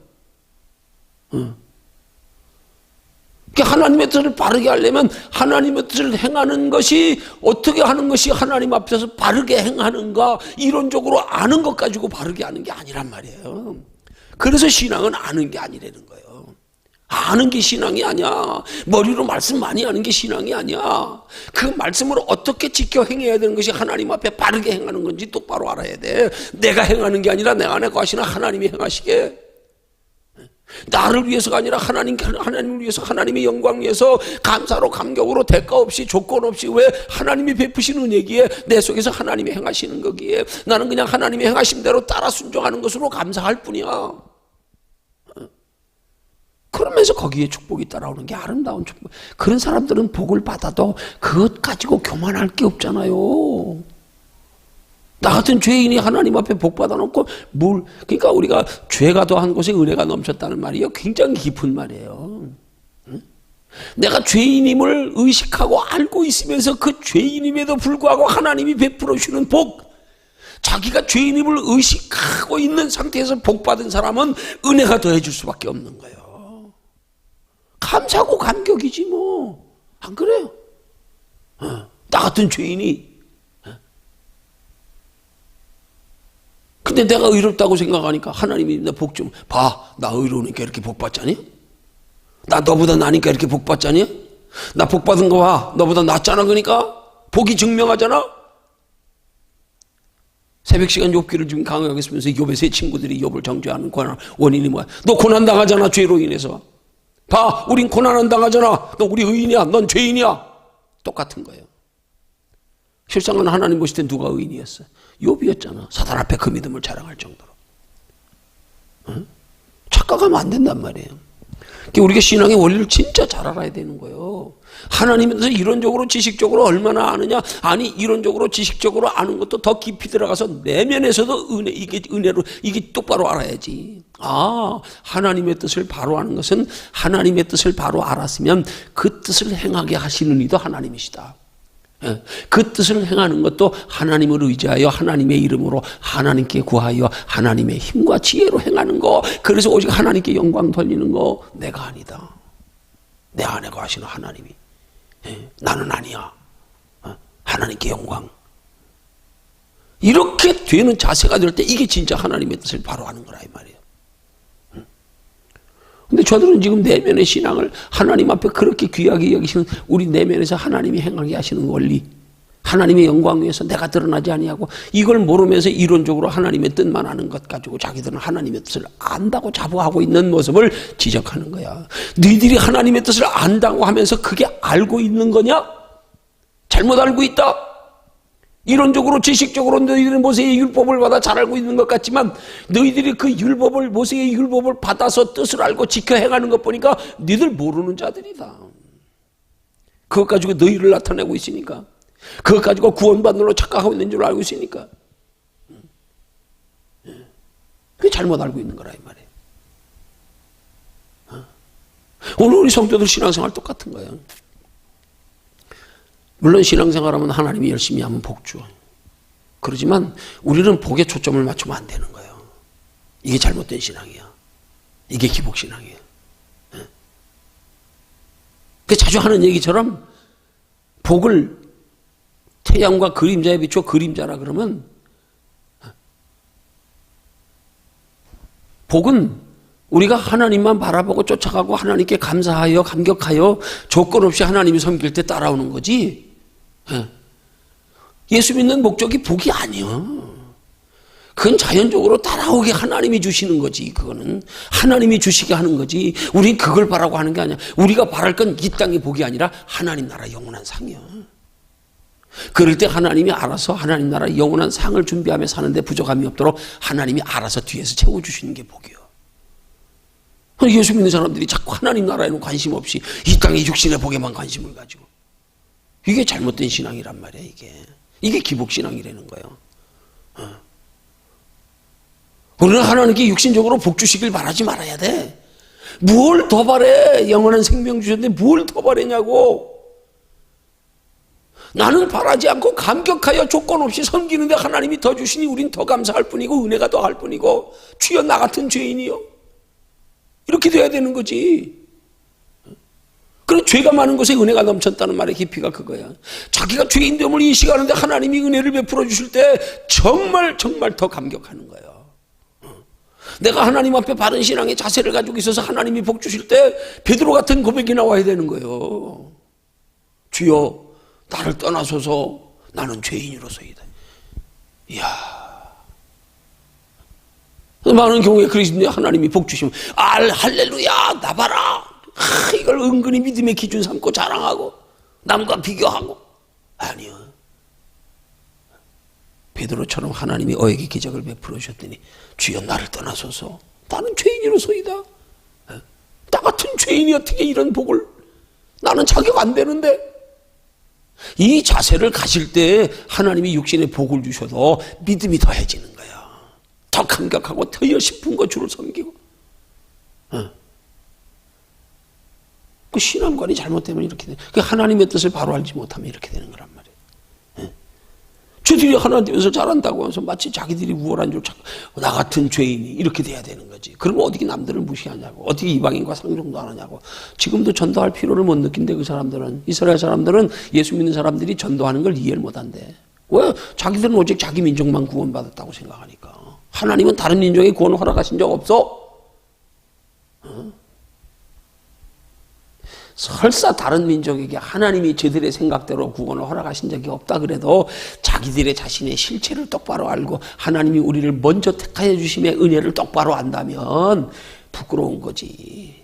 하나님의 뜻을 바르게 하려면 하나님의 뜻을 행하는 것이, 어떻게 하는 것이 하나님 앞에서 바르게 행하는가, 이론적으로 아는 것 가지고 바르게 하는 게 아니란 말이에요. 그래서 신앙은 아는 게 아니라는 거예요. 아는 게 신앙이 아니야. 머리로 말씀 많이 하는 게 신앙이 아니야. 그 말씀을 어떻게 지켜 행해야 되는 것이 하나님 앞에 바르게 행하는 건지 똑바로 알아야 돼. 내가 행하는 게 아니라 내 안에 거하시는 하나님이 행하시게. 나를 위해서가 아니라 하나님을 위해서, 하나님의 영광 위해서 감사로 감격으로 대가 없이 조건 없이, 왜? 하나님이 베푸시는 은혜기에 내 속에서 하나님이 행하시는 거기에 나는 그냥 하나님이 행하신 대로 따라 순종하는 것으로 감사할 뿐이야. 그러면서 거기에 축복이 따라오는 게 아름다운 축복. 그런 사람들은 복을 받아도 그것 가지고 교만할 게 없잖아요. 나 같은 죄인이 하나님 앞에 복 받아놓고 그러니까 우리가 죄가 더한 곳에 은혜가 넘쳤다는 말이요, 굉장히 깊은 말이에요. 내가 죄인임을 의식하고 알고 있으면서 그 죄인임에도 불구하고 하나님이 베풀어 주는 복, 자기가 죄인임을 의식하고 있는 상태에서 복 받은 사람은 은혜가 더해 줄 수밖에 없는 거예요. 감사하고 감격이지 뭐. 안 그래요? 나 같은 죄인이. 근데 내가 의롭다고 생각하니까 하나님이 나 복 좀 봐. 나 의로우니까 이렇게 복 받자니? 나 너보다 나니까 이렇게 복 받자니? 나 복 받은 거 봐. 너보다 낫잖아. 그러니까 복이 증명하잖아. 새벽 시간 욥기를 지금 강하게 쓰면서 욥의 세 친구들이 욥을 정죄하는 원인이 뭐야? 너 고난 당하잖아. 죄로 인해서. 봐, 우린 고난은 당하잖아. 너 우리 의인이야. 넌 죄인이야. 똑같은 거예요. 실상은 하나님 보실 때 누가 의인이었어? 욥이었잖아. 사단 앞에 그 믿음을 자랑할 정도로. 응? 착각하면 안 된단 말이에요. 우리가 신앙의 원리를 진짜 잘 알아야 되는 거예요. 하나님에 대해서 이론적으로 지식적으로 얼마나 아느냐? 아니, 이론적으로 지식적으로 아는 것도 더 깊이 들어가서 내면에서도 이게 은혜로 이게 똑바로 알아야지. 아, 하나님의 뜻을 바로 아는 것은 하나님의 뜻을 바로 알았으면 그 뜻을 행하게 하시는 이도 하나님이시다. 그 뜻을 행하는 것도 하나님을 의지하여 하나님의 이름으로 하나님께 구하여 하나님의 힘과 지혜로 행하는 거, 그래서 오직 하나님께 영광 돌리는 거 내가 아니다. 내 안에 거하시는 하나님이. 나는 아니야. 하나님께 영광. 이렇게 되는 자세가 될 때 이게 진짜 하나님의 뜻을 바로 하는 거라 이 말이에요. 근데 저들은 지금 내면의 신앙을 하나님 앞에 그렇게 귀하게 여기시는 우리 내면에서 하나님이 행하게 하시는 원리, 하나님의 영광 위에서 내가 드러나지 아니하고 이걸 모르면서 이론적으로 하나님의 뜻만 아는 것 가지고 자기들은 하나님의 뜻을 안다고 자부하고 있는 모습을 지적하는 거야. 너희들이 하나님의 뜻을 안다고 하면서 그게 알고 있는 거냐? 잘못 알고 있다. 이론적으로 지식적으로 너희들은 모세의 율법을 받아 잘 알고 있는 것 같지만 너희들이 그 율법을 모세의 율법을 받아서 뜻을 알고 지켜 행하는 것 보니까 너희들 모르는 자들이다. 그것 가지고 너희를 나타내고 있으니까, 그것 가지고 구원받는 걸로 착각하고 있는 줄 알고 있으니까 그게 잘못 알고 있는 거라 이 말이에요. 오늘 우리 성도들 신앙생활 똑같은 거예요. 물론 신앙생활하면 하나님이 열심히 하면 복 줘. 그러지만 우리는 복에 초점을 맞추면 안 되는 거예요. 이게 잘못된 신앙이야. 이게 기복신앙이에요. 그 자주 하는 얘기처럼 복을 태양과 그림자에 비추어 그림자라 그러면, 복은 우리가 하나님만 바라보고 쫓아가고 하나님께 감사하여 감격하여 조건 없이 하나님이 섬길 때 따라오는 거지, 예수 믿는 목적이 복이 아니야. 그건 자연적으로 따라오게 하나님이 주시는 거지. 그거는 하나님이 주시게 하는 거지. 우린 그걸 바라고 하는 게 아니야. 우리가 바랄 건 이 땅의 복이 아니라 하나님 나라 영원한 상이야. 그럴 때 하나님이 알아서 하나님 나라 영원한 상을 준비하며 사는데 부족함이 없도록 하나님이 알아서 뒤에서 채워주시는 게 복이야. 예수 믿는 사람들이 자꾸 하나님 나라에는 관심 없이 이 땅의 육신의 복에만 관심을 가지고, 이게 잘못된 신앙이란 말이야. 이게 기복신앙이라는 거예요. 우리는 하나님께 육신적으로 복 주시길 바라지 말아야 돼. 뭘 더 바래? 영원한 생명 주셨는데 뭘 더 바래냐고. 나는 바라지 않고 감격하여 조건 없이 섬기는데 하나님이 더 주시니 우린 더 감사할 뿐이고 은혜가 더 할 뿐이고, 주여 나 같은 죄인이요, 이렇게 돼야 되는 거지. 그럼 죄가 많은 곳에 은혜가 넘쳤다는 말의 깊이가 그거야. 자기가 죄인됨을 인식하는데 하나님이 은혜를 베풀어 주실 때 정말 더 감격하는 거야. 내가 하나님 앞에 바른 신앙의 자세를 가지고 있어서 하나님이 복 주실 때 베드로 같은 고백이 나와야 되는 거예요. 주여 나를 떠나소서, 나는 죄인으로서이다. 이야, 많은 경우에 그리스도인이 하나님이 복 주시면 할렐루야 나 봐라, 이걸 은근히 믿음의 기준 삼고 자랑하고 남과 비교하고. 아니요, 베드로처럼 하나님이 어에게 기적을 베풀어 주셨더니 주여 나를 떠나소서, 나는 죄인으로서이다. 나 같은 죄인이 어떻게 이런 복을, 나는 자격 안 되는데. 이 자세를 가질 때 하나님이 육신의 복을 주셔도 믿음이 더해지는 거예요. 더 감격하고 더 열심히 거 주를 섬기고. 그 신앙관이 잘못되면 이렇게 돼. 그 하나님의 뜻을 바로 알지 못하면 이렇게 되는 거란 말이에요. 저들이 하나님 뜻을 잘한다고 해서 마치 자기들이 우월한 줄 찾고 나 같은 죄인이 이렇게 돼야 되는 거지. 그러면 어떻게 남들을 무시하냐고, 어떻게 이방인과 상종도 안 하냐고. 지금도 전도할 필요를 못 느낀대. 그 사람들은, 이스라엘 사람들은 예수 믿는 사람들이 전도하는 걸 이해를 못 한대. 왜? 자기들은 오직 자기 민족만 구원받았다고 생각하니까. 하나님은 다른 민족에 구원을 허락하신 적 없어. 설사 다른 민족에게 하나님이 저들의 생각대로 구원을 허락하신 적이 없다 그래도 자기들의 자신의 실체를 똑바로 알고 하나님이 우리를 먼저 택하여 주심의 은혜를 똑바로 안다면 부끄러운 거지.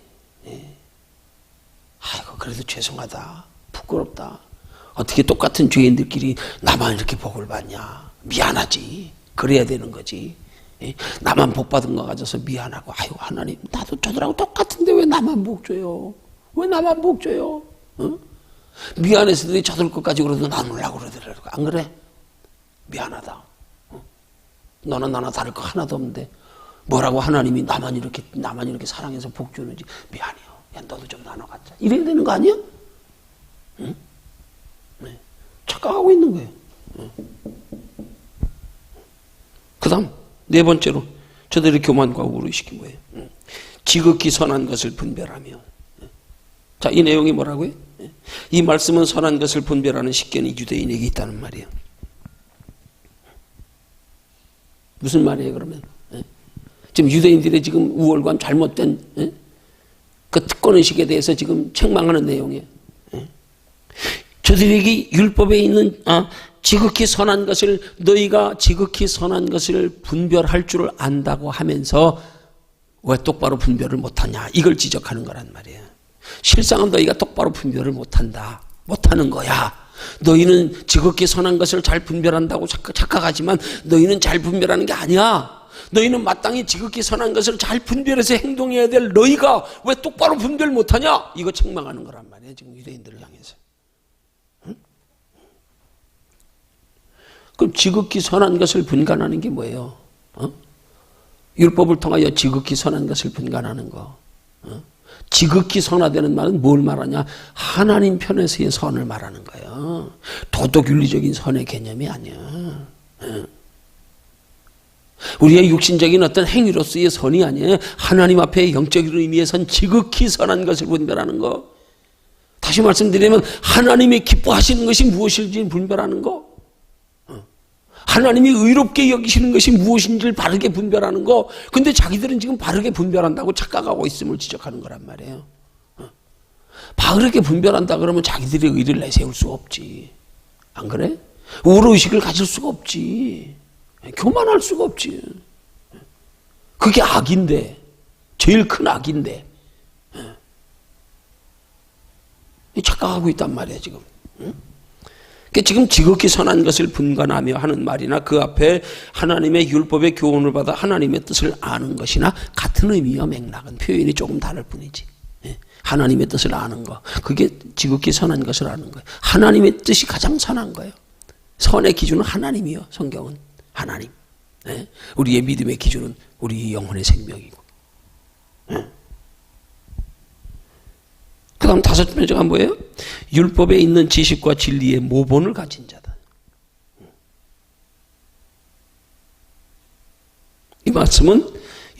아이고 그래도 죄송하다, 부끄럽다, 어떻게 똑같은 죄인들끼리 나만 이렇게 복을 받냐, 미안하지, 그래야 되는 거지. 나만 복 받은 거 가져서 미안하고, 아이고 하나님 나도 저들하고 똑같은데 왜 나만 복 줘요? 왜 나만 복 줘요? 미안해서 저들 것까지 그래도 나누려고 그러더라고. 안 그래? 미안하다. 너는 나나 다를 거 하나도 없는데 뭐라고 하나님이 나만 이렇게 사랑해서 복 주는지. 미안해요. 야 너도 좀 나눠 갖자. 이래야 되는 거 아니야? 응? 네. 착각하고 있는 거예요. 그다음 네 번째로 저들이 교만과 우를 시킨 거예요. 지극히 선한 것을 분별하며. 자, 이 내용이 뭐라고요? 이 말씀은 선한 것을 분별하는 식견이 유대인에게 있다는 말이에요. 무슨 말이에요, 그러면? 지금 유대인들의 지금 우월감, 잘못된 그 특권의식에 대해서 지금 책망하는 내용이에요. 저들에게 율법에 있는 지극히 선한 것을, 너희가 지극히 선한 것을 분별할 줄 안다고 하면서 왜 똑바로 분별을 못하냐, 이걸 지적하는 거란 말이에요. 실상은 너희가 똑바로 분별을 못한다, 못하는 거야. 너희는 지극히 선한 것을 잘 분별한다고 착각하지만 너희는 잘 분별하는 게 아니야. 너희는 마땅히 지극히 선한 것을 잘 분별해서 행동해야 될 너희가 왜 똑바로 분별 못하냐, 이거 책망하는 거란 말이에요, 지금 유대인들을 향해서. 응? 그럼 지극히 선한 것을 분간하는 게 뭐예요? 율법을 통하여 지극히 선한 것을 분간하는 거. 지극히 선하다는 말은 뭘 말하냐? 하나님 편에서의 선을 말하는 거예요. 도덕윤리적인 선의 개념이 아니야. 우리의 육신적인 어떤 행위로서의 선이 아니에요. 하나님 앞에 영적인 의미의 선, 지극히 선한 것을 분별하는 거. 다시 말씀드리면 하나님이 기뻐하시는 것이 무엇인지 분별하는 거. 하나님이 의롭게 여기시는 것이 무엇인지를 바르게 분별하는 거. 근데 자기들은 지금 바르게 분별한다고 착각하고 있음을 지적하는 거란 말이에요. 바르게 분별한다 그러면 자기들의 의를 내세울 수 없지. 안 그래? 우월의식을 가질 수가 없지. 교만할 수가 없지. 그게 악인데, 제일 큰 악인데 착각하고 있단 말이에요 지금. 지금 지극히 선한 것을 분간하며 하는 말이나 그 앞에 하나님의 율법의 교훈을 받아 하나님의 뜻을 아는 것이나 같은 의미와 맥락은 표현이 조금 다를 뿐이지. 하나님의 뜻을 아는 거, 그게 지극히 선한 것을 아는 거예요. 하나님의 뜻이 가장 선한 거예요. 선의 기준은 하나님이요. 성경은 하나님. 우리의 믿음의 기준은 우리 영혼의 생명이고. 그 다음 다섯 번째가 뭐예요? 율법에 있는 지식과 진리의 모본을 가진 자다. 이 말씀은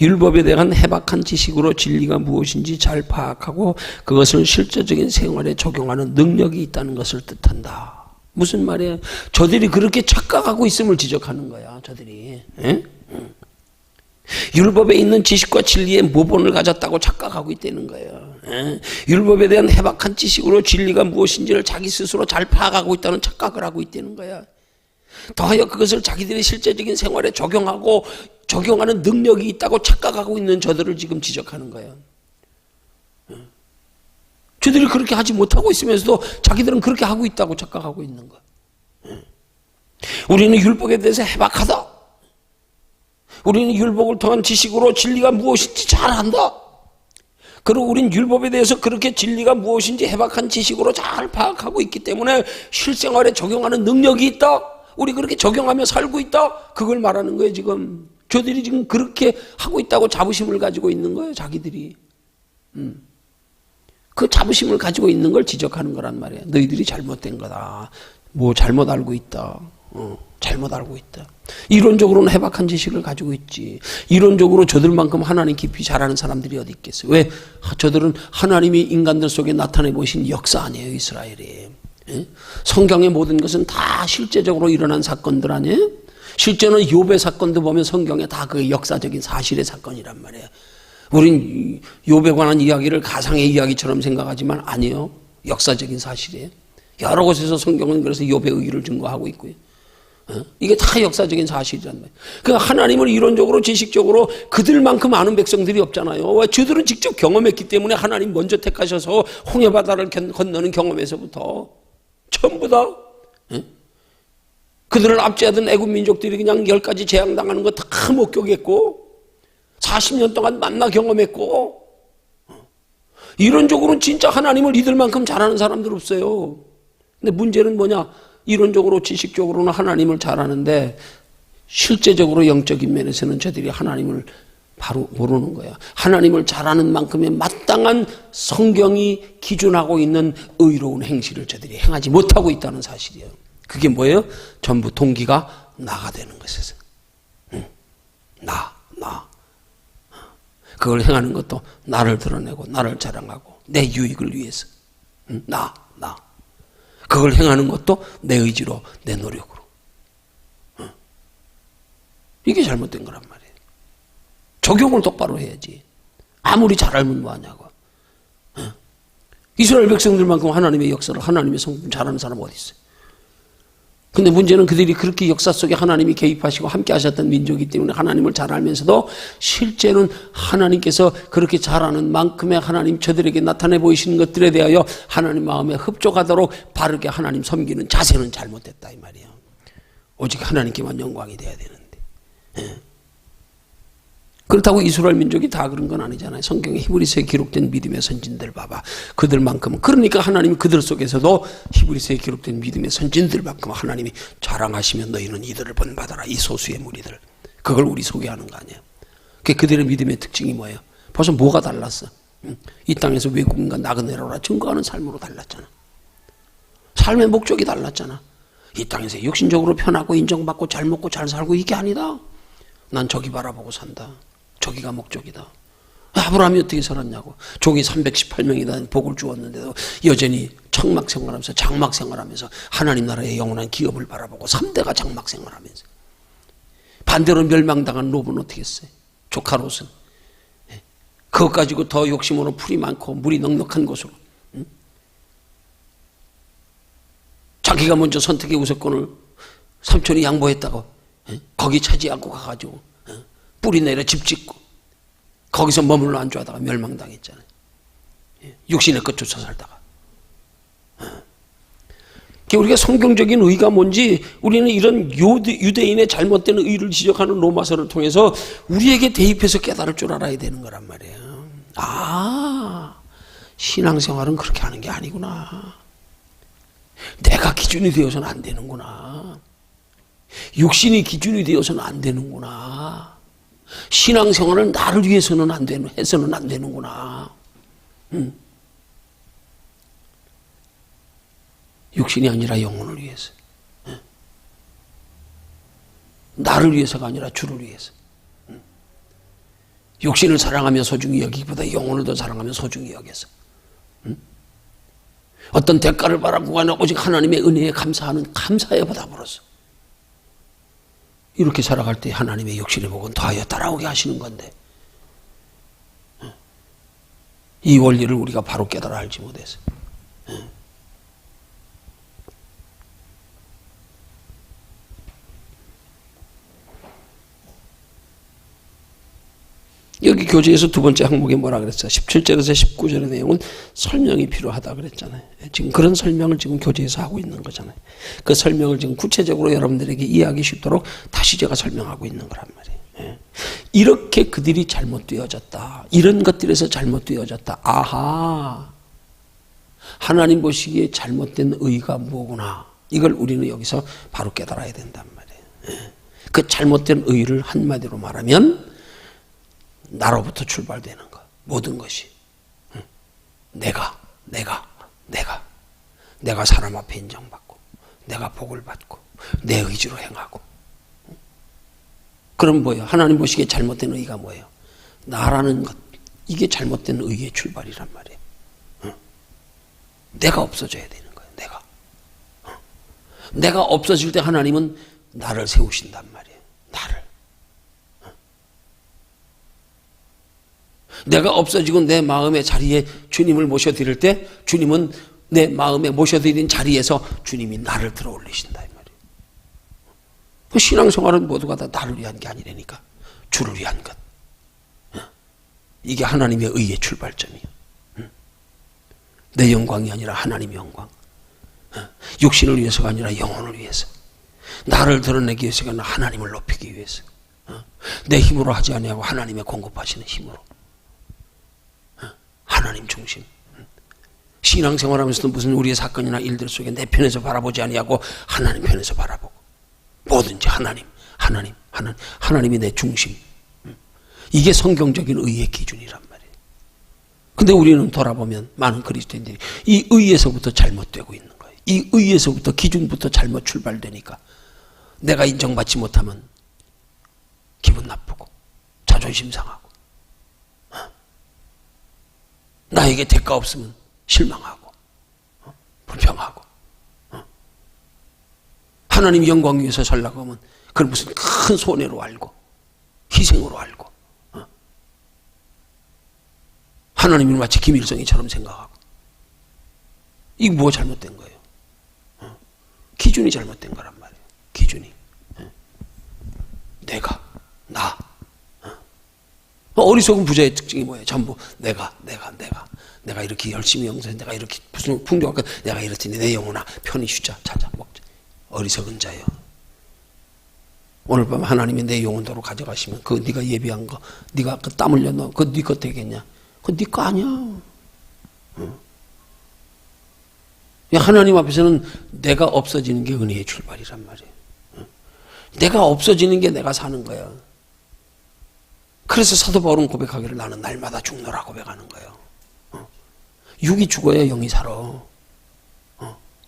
율법에 대한 해박한 지식으로 진리가 무엇인지 잘 파악하고 그것을 실제적인 생활에 적용하는 능력이 있다는 것을 뜻한다. 무슨 말이에요? 저들이 그렇게 착각하고 있음을 지적하는 거야. 저들이. 율법에 있는 지식과 진리의 모본을 가졌다고 착각하고 있다는 거예요. 율법에 대한 해박한 지식으로 진리가 무엇인지를 자기 스스로 잘 파악하고 있다는 착각을 하고 있다는 거야. 더하여 그것을 자기들의 실제적인 생활에 적용하는 능력이 있다고 착각하고 있는 저들을 지금 지적하는 거예요. 저들이 그렇게 하지 못하고 있으면서도 자기들은 그렇게 하고 있다고 착각하고 있는 거야. 우리는 율법에 대해서 해박하다. 우리는 율법을 통한 지식으로 진리가 무엇인지 잘 안다. 그리고 우린 율법에 대해서 그렇게 진리가 무엇인지 해박한 지식으로 잘 파악하고 있기 때문에 실생활에 적용하는 능력이 있다. 우리 그렇게 적용하며 살고 있다. 그걸 말하는 거예요 지금. 저들이 지금 그렇게 하고 있다고 자부심을 가지고 있는 거예요 자기들이. 그 자부심을 가지고 있는 걸 지적하는 거란 말이에요. 너희들이 잘못된 거다. 뭐 잘못 알고 있다. 잘못 알고 있다. 이론적으로는 해박한 지식을 가지고 있지. 이론적으로 저들만큼 하나님 깊이 잘 아는 사람들이 어디 있겠어요. 왜? 저들은 하나님이 인간들 속에 나타내 보신 역사 아니에요 이스라엘이. 성경의 모든 것은 다 실제적으로 일어난 사건들 아니에요? 실제는 욥의 사건도 보면 성경에 다 그 역사적인 사실의 사건이란 말이에요. 우린 욥에 관한 이야기를 가상의 이야기처럼 생각하지만 아니에요. 역사적인 사실이에요. 여러 곳에서 성경은 그래서 욥의 의의를 증거하고 있고요. 이게 다 역사적인 사실이란 말이에요. 그러니까 하나님을 이론적으로 지식적으로 그들만큼 아는 백성들이 없잖아요. 저들은 직접 경험했기 때문에 하나님 먼저 택하셔서 홍해바다를 건너는 경험에서부터 전부 다 그들을 압제하던 애굽 민족들이 그냥 10가지 재앙당하는 거 다 목격했고 40년 동안 만나 경험했고 이론적으로는 진짜 하나님을 이들만큼 잘하는 사람들 없어요. 근데 문제는 뭐냐? 이론적으로 지식적으로는 하나님을 잘 아는데 실제적으로 영적인 면에서는 저들이 하나님을 바로 모르는 거야. 하나님을 잘 아는 만큼의 마땅한 성경이 기준하고 있는 의로운 행실을 저들이 행하지 못하고 있다는 사실이에요. 그게 뭐예요? 전부 동기가 나가 되는 것에서. 나. 그걸 행하는 것도 나를 드러내고 나를 자랑하고 내 유익을 위해서. 나. 그걸 행하는 것도 내 의지로 내 노력으로. 이게 잘못된 거란 말이에요. 적용을 똑바로 해야지. 아무리 잘 알면 뭐하냐고. 이스라엘 백성들만큼 하나님의 역사를 하나님의 성품 잘하는 사람 어디 있어요? 근데 문제는 그들이 그렇게 역사 속에 하나님이 개입하시고 함께 하셨던 민족이기 때문에 하나님을 잘 알면서도 실제는 하나님께서 그렇게 잘 아는 만큼의 하나님 저들에게 나타내 보이시는 것들에 대하여 하나님 마음에 흡족하도록 바르게 하나님 섬기는 자세는 잘못됐다 이 말이에요. 오직 하나님께만 영광이 돼야 되는데. 그렇다고 이스라엘 민족이 다 그런 건 아니잖아요. 성경에 히브리서에 기록된 믿음의 선진들 봐봐. 그들만큼 그러니까 하나님이 그들 속에서도 히브리서에 기록된 믿음의 선진들만큼 하나님이 자랑하시면 너희는 이들을 본받아라. 이 소수의 무리들. 그걸 우리 소개하는 거 아니에요. 그들의 믿음의 특징이 뭐예요? 벌써 뭐가 달랐어? 이 땅에서 외국인과 나그네로라 증거하는 삶으로 달랐잖아. 삶의 목적이 달랐잖아. 이 땅에서 육신적으로 편하고 인정받고 잘 먹고 잘 살고 이게 아니다. 난 저기 바라보고 산다. 저기가 목적이다. 아브라함이 어떻게 살았냐고. 종이 318명이다 복을 주었는데도 여전히 청막 생활하면서 장막 생활하면서 하나님 나라의 영원한 기업을 바라보고 3대가 장막 생활하면서. 반대로 멸망당한 롯은 어떻게 했어요? 조카 롯은. 그것 가지고 더 욕심으로 풀이 많고 물이 넉넉한 곳으로. 자기가 먼저 선택의 우선권을 삼촌이 양보했다고 거기 차지하고 가가지고 뿌리 내려 집 짓고 거기서 머물러 안주하다가 멸망당했잖아요. 육신의 것 쫓아 살다가. 우리가 성경적인 의가 뭔지 우리는 이런 유대인의 잘못된 의를 지적하는 로마서를 통해서 우리에게 대입해서 깨달을 줄 알아야 되는 거란 말이에요. 신앙생활은 그렇게 하는 게 아니구나. 내가 기준이 되어서는 안 되는구나. 육신이 기준이 되어서는 안 되는구나. 신앙생활을 나를 위해서는 해서는 안 되는구나. 육신이 아니라 영혼을 위해서. 나를 위해서가 아니라 주를 위해서. 육신을 사랑하며 소중히 여기기보다 영혼을 더 사랑하며 소중히 여겨서. 어떤 대가를 바라고 가는 오직 하나님의 은혜에 감사하는 감사의 보답으로서. 이렇게 살아갈 때 하나님의 육신의 복은 더하여 따라오게 하시는 건데 이 원리를 우리가 바로 깨달아 알지 못해서 여기 교재에서 두 번째 항목에 뭐라 그랬어요? 17절에서 19절의 내용은 설명이 필요하다 그랬잖아요. 지금 그런 설명을 지금 교재에서 하고 있는 거잖아요. 그 설명을 지금 구체적으로 여러분들에게 이해하기 쉽도록 다시 제가 설명하고 있는 거란 말이에요. 이렇게 그들이 잘못되어졌다. 이런 것들에서 잘못되어졌다. 아하, 하나님 보시기에 잘못된 의가 뭐구나. 이걸 우리는 여기서 바로 깨달아야 된단 말이에요. 그 잘못된 의를 한마디로 말하면 나로부터 출발되는 것. 모든 것이. 내가 사람 앞에 인정받고, 내가 복을 받고, 내 의지로 행하고. 그럼 뭐예요? 하나님 보시기에 잘못된 의가 뭐예요? 나라는 것. 이게 잘못된 의의 출발이란 말이에요. 내가 없어져야 되는 거예요. 내가 없어질 때 하나님은 나를 세우신단 말이에요. 나를. 내가 없어지고 내 마음의 자리에 주님을 모셔드릴 때 주님은 내 마음에 모셔드린 자리에서 주님이 나를 들어 올리신다 이 말이에요. 그 신앙생활은 모두가 다 나를 위한 게 아니라니까. 주를 위한 것. 이게 하나님의 의의 출발점이에요. 내 영광이 아니라 하나님의 영광. 육신을 위해서가 아니라 영혼을 위해서. 나를 드러내기 위해서가 아니라 하나님을 높이기 위해서. 내 힘으로 하지 아니하고 하나님의 공급하시는 힘으로. 하나님 중심. 신앙생활하면서도 무슨 우리의 사건이나 일들 속에 내 편에서 바라보지 아니하고 하나님 편에서 바라보고. 뭐든지 하나님이 내 중심. 이게 성경적인 의의 기준이란 말이에요. 근데 우리는 돌아보면 많은 그리스도인들이 이 의에서부터 잘못되고 있는 거예요. 이 의에서부터 기준부터 잘못 출발되니까 내가 인정받지 못하면 기분 나쁘고 자존심 상하고 나에게 대가 없으면 실망하고 불평하고 하나님 영광 위해서 살라고 하면 그걸 무슨 큰 손해로 알고 희생으로 알고 하나님이 마치 김일성이처럼 생각하고 이게 뭐가 잘못된 거예요? 기준이 잘못된 거란 말이에요. 기준이. 나. 어리석은 부자의 특징이 뭐예요? 전부 내가 이렇게 열심히 영세해, 내가 이렇게 무슨 풍족한 내가 이렇더니 내 영혼아 편히 쉬자, 자자, 먹자. 어리석은 자요. 오늘 밤 하나님이 내 영혼도로 가져가시면 그 네가 예비한 거, 네가 그 땀 흘려 넣어, 그거 네 거 되겠냐? 그거 네 거 아니야. 하나님 앞에서는 내가 없어지는 게 은혜의 출발이란 말이에요. 내가 없어지는 게 내가 사는 거야. 그래서 사도 바울은 고백하기를 나는 날마다 죽노라 고백하는 거예요. 육이 죽어야 영이 살아.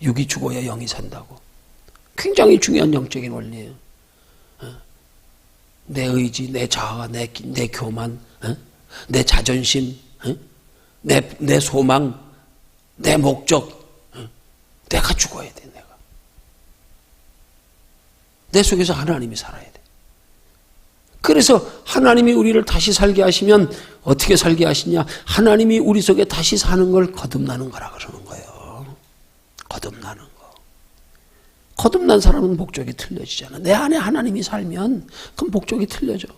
육이 죽어야 영이 산다고. 굉장히 중요한 영적인 원리예요. 내 의지, 내 자아, 내 교만, 내 자존심, 내 소망, 내 목적. 내가 죽어야 돼, 내가. 내 속에서 하나님이 살아야 돼. 그래서 하나님이 우리를 다시 살게 하시면 어떻게 살게 하시냐? 하나님이 우리 속에 다시 사는 걸 거듭나는 거라 그러는 거예요. 거듭나는 거. 거듭난 사람은 목적이 틀려지잖아. 내 안에 하나님이 살면 그 목적이 틀려져.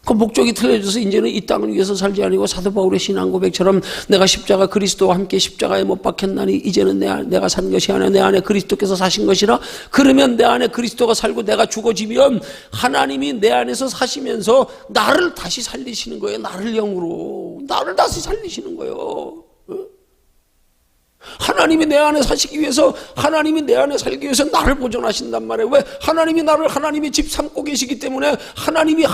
그 목적이 틀려져서 이제는 이 땅을 위해서 살지 아니고 사도 바울의 신앙 고백처럼 내가 십자가 그리스도와 함께 십자가에 못 박혔나니 이제는 내가 산 것이 아니라 내 안에 그리스도께서 사신 것이라. 그러면 내 안에 그리스도가 살고 내가 죽어지면 하나님이 내 안에서 사시면서 나를 다시 살리시는 거예요. 나를 영으로. 나를 다시 살리시는 거예요. 하나님이 내 안에 사시기 위해서, 하나님이 내 안에 살기 위해서 나를 보존하신단 말이에요. 왜? 하나님이 나를 하나님의 집 삼고 계시기 때문에 하나님이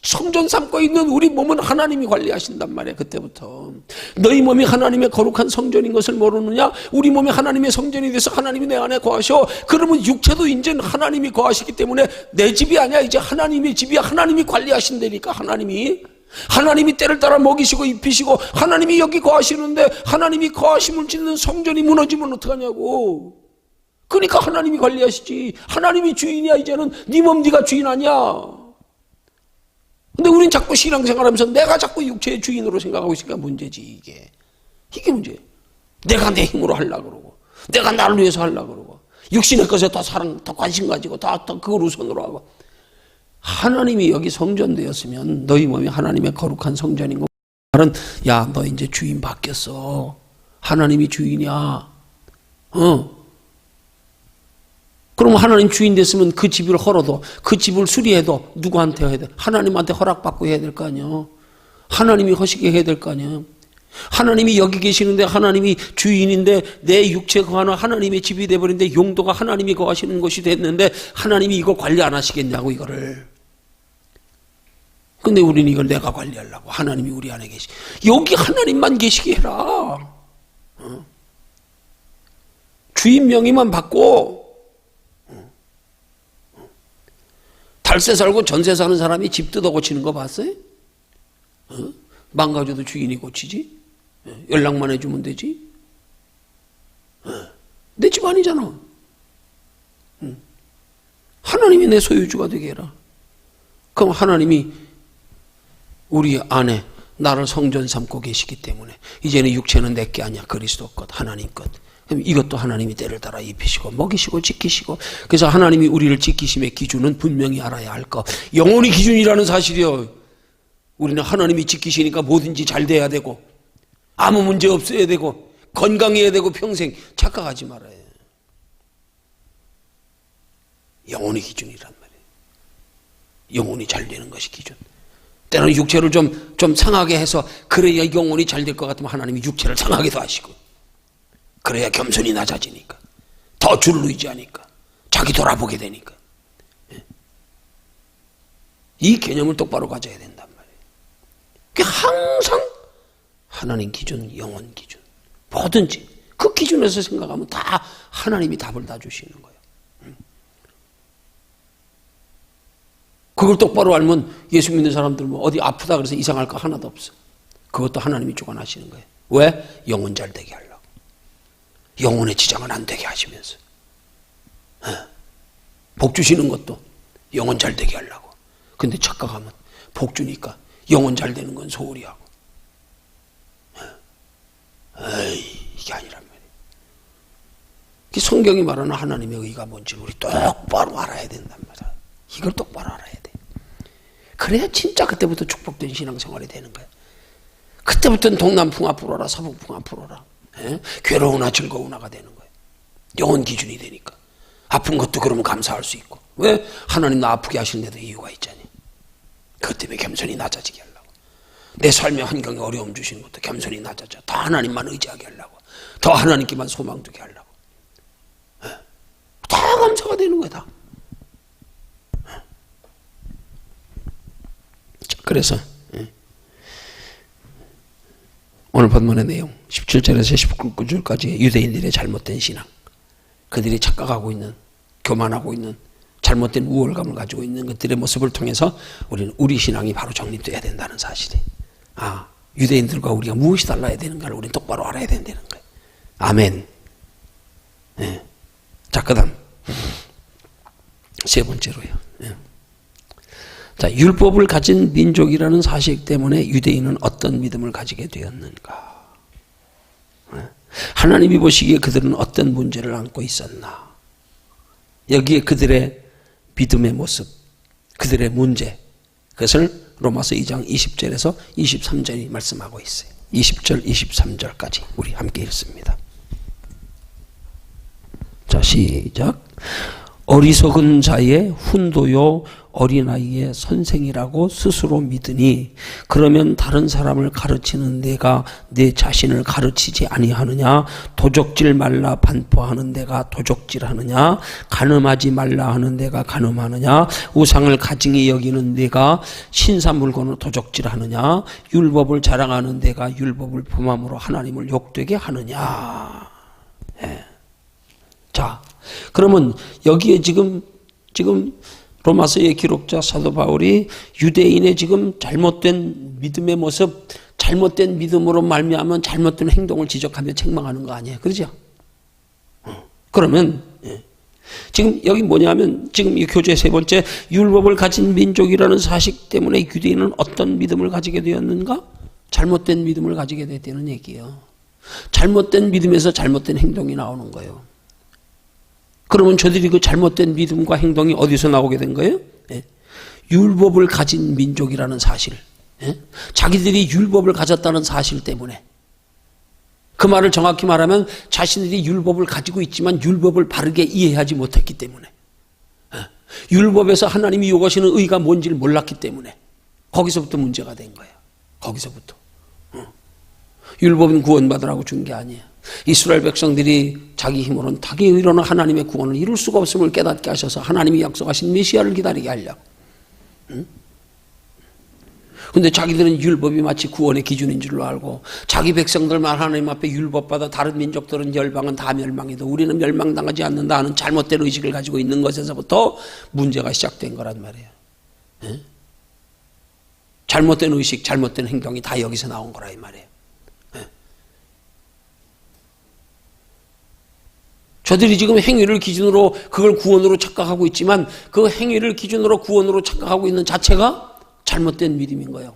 성전 삼고 있는 우리 몸은 하나님이 관리하신단 말이에요. 그때부터 너희 몸이 하나님의 거룩한 성전인 것을 모르느냐? 우리 몸이 하나님의 성전이 돼서 하나님이 내 안에 거하셔. 그러면 육체도 이제 하나님이 거하시기 때문에 내 집이 아니야. 이제 하나님의 집이야. 하나님이 관리하신다니까. 하나님이 때를 따라 먹이시고 입히시고 하나님이 여기 거하시는데 하나님이 거하심을 짓는 성전이 무너지면 어떡하냐고. 그러니까 하나님이 관리하시지. 하나님이 주인이야. 이제는 네 몸 네가 주인 아니야. 근데 우린 자꾸 신앙생활하면서 내가 자꾸 육체의 주인으로 생각하고 있으니까 문제지. 이게 문제예요. 내가 내 힘으로 하려고 그러고 내가 나를 위해서 하려고 그러고 육신의 것에 더 사랑, 더 관심 가지고 더 그걸 우선으로 하고. 하나님이 여기 성전되었으면 너희 몸이 하나님의 거룩한 성전인 거 말은 야, 너 이제 주인 바뀌었어. 하나님이 주인이야. 그 그럼 하나님 주인 됐으면 그 집을 헐어도 그 집을 수리해도 누구한테 해야 돼? 하나님한테 허락받고 해야 될 거 아니에요. 하나님이 허시게 해야 될 거 아니에요. 하나님이 여기 계시는데 하나님이 주인인데 내 육체 거하는 하나님의 집이 돼버린데 용도가 하나님이 거하시는 것이 됐는데 하나님이 이거 관리 안 하시겠냐고 이거를. 근데 우리는 이걸 내가 관리하려고. 하나님이 우리 안에 계시. 여기 하나님만 계시게 해라. 주인 명의만 받고. 달세 살고 전세 사는 사람이 집 뜯어 고치는 거 봤어요? 망가져도 주인이 고치지? 연락만 해주면 되지? 내 집 아니잖아. 하나님이 내 소유주가 되게 해라. 그럼 하나님이 우리 안에 나를 성전 삼고 계시기 때문에 이제는 육체는 내 게 아니야. 그리스도 것, 하나님 것. 그럼 이것도 하나님이 때를 따라 입히시고 먹이시고 지키시고. 그래서 하나님이 우리를 지키심의 기준은 분명히 알아야 할 거. 영혼이 기준이라는 사실이요. 우리는 하나님이 지키시니까 뭐든지 잘 돼야 되고 아무 문제 없어야 되고 건강해야 되고 평생 착각하지 말아야 해요. 영혼이 기준이란 말이에요. 영혼이 잘 되는 것이 기준. 때로는 육체를 좀 상하게 해서 그래야 영혼이 잘 될 것 같으면 하나님이 육체를 상하게도 하시고 그래야 겸손이 낮아지니까 더 주를 의지하니까 자기 돌아보게 되니까 이 개념을 똑바로 가져야 된단 말이에요. 항상 하나님 기준, 영혼 기준 뭐든지 그 기준에서 생각하면 다 하나님이 답을 다 주시는 거예요. 그걸 똑바로 알면 예수 믿는 사람들 뭐 어디 아프다 그래서 이상할 거 하나도 없어. 그것도 하나님이 주관하시는 거예요. 왜? 영혼 잘 되게 하려고. 영혼의 지장은 안 되게 하시면서 복 주시는 것도 영혼 잘 되게 하려고. 근데 착각하면 복 주니까 영혼 잘 되는 건 소홀히 하고 이게 아니란 말이에요. 성경이 말하는 하나님의 의가 뭔지 우리 똑바로 알아야 된단 말이야. 이걸 똑바로 알아야 돼. 그래야 진짜 그때부터 축복된 신앙생활이 되는 거야. 그때부터는 동남풍아 불어라 서북풍아 불어라. 괴로우나 즐거우나가 되는 거예요. 영혼 기준이 되니까. 아픈 것도 그러면 감사할 수 있고. 왜? 하나님 나 아프게 하시는데도 이유가 있잖니. 그것 때문에 겸손히 낮아지게 하려고. 내 삶의 환경에 어려움 주시는 것도 겸손히 낮아져. 더 하나님만 의지하게 하려고. 더 하나님께만 소망 두게 하려고. 다 감사가 되는 거야 다. 그래서 오늘 본문의 내용 17절에서 19절까지 유대인들의 잘못된 신앙, 그들이 착각하고 있는, 교만하고 있는 잘못된 우월감을 가지고 있는 것들의 모습을 통해서 우리는 우리 신앙이 바로 정립돼야 된다는 사실이. 유대인들과 우리가 무엇이 달라야 되는가를 우리는 똑바로 알아야 된다는 거예요. 아멘. 자, 그 다음 세 번째로요. 자, 율법을 가진 민족이라는 사실 때문에 유대인은 어떤 믿음을 가지게 되었는가? 하나님이 보시기에 그들은 어떤 문제를 안고 있었나? 여기에 그들의 믿음의 모습, 그들의 문제, 그것을 로마서 2장 20절에서 23절이 말씀하고 있어요. 20절, 23절까지 우리 함께 읽습니다. 자, 시작. 어리석은 자의 훈도요 어린아이의 선생이라고 스스로 믿으니 그러면 다른 사람을 가르치는 내가 내 자신을 가르치지 아니하느냐? 도적질 말라 반포하는 내가 도적질하느냐? 간음하지 말라 하는 내가 간음하느냐? 우상을 가증히 여기는 내가 신사물건을 도적질하느냐? 율법을 자랑하는 내가 율법을 범함으로 하나님을 욕되게 하느냐? 자, 그러면 여기에 지금 로마서의 기록자 사도 바울이 유대인의 지금 잘못된 믿음의 모습, 잘못된 믿음으로 말미암은 잘못된 행동을 지적하며 책망하는 거 아니에요. 그러죠? 그러면 지금 여기 뭐냐면 지금 이 교재 세 번째, 율법을 가진 민족이라는 사실 때문에 유대인은 어떤 믿음을 가지게 되었는가? 잘못된 믿음을 가지게 됐다는 얘기예요. 잘못된 믿음에서 잘못된 행동이 나오는 거예요. 그러면 저들이 그 잘못된 믿음과 행동이 어디서 나오게 된 거예요? 율법을 가진 민족이라는 사실, 자기들이 율법을 가졌다는 사실 때문에, 그 말을 정확히 말하면 자신들이 율법을 가지고 있지만 율법을 바르게 이해하지 못했기 때문에, 율법에서 하나님이 요구하시는 의가 뭔지를 몰랐기 때문에 거기서부터 문제가 된 거예요. 거기서부터. 율법은 구원받으라고 준 게 아니에요. 이스라엘 백성들이 자기 힘으로는 자기 의로는 하나님의 구원을 이룰 수가 없음을 깨닫게 하셔서 하나님이 약속하신 메시아를 기다리게 하려고. 근데 자기들은 율법이 마치 구원의 기준인 줄로 알고 자기 백성들만 하나님 앞에 율법받아 다른 민족들은 열방은 다 멸망해도 우리는 멸망당하지 않는다 하는 잘못된 의식을 가지고 있는 것에서부터 문제가 시작된 거란 말이에요. 잘못된 의식, 잘못된 행동이 다 여기서 나온 거라 이 말이에요. 저들이 지금 행위를 기준으로 그걸 구원으로 착각하고 있지만 그 행위를 기준으로 구원으로 착각하고 있는 자체가 잘못된 믿음인 거예요.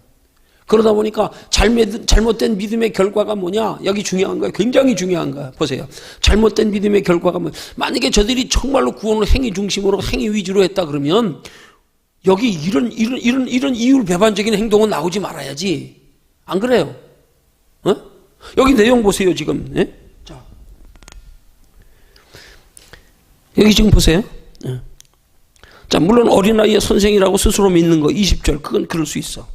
그러다 보니까 잘못된 믿음의 결과가 뭐냐? 여기 중요한 거예요. 굉장히 중요한 거예요. 보세요. 잘못된 믿음의 결과가 뭐냐? 만약에 저들이 정말로 구원을 행위 중심으로 행위 위주로 했다 그러면 여기 이런 이율배반적인 행동은 나오지 말아야지. 안 그래요? 여기 내용 보세요 지금. 자, 여기 지금 보세요. 자, 물론 어린아이의 선생이라고 스스로 믿는 거 20절 그건 그럴 수 있어.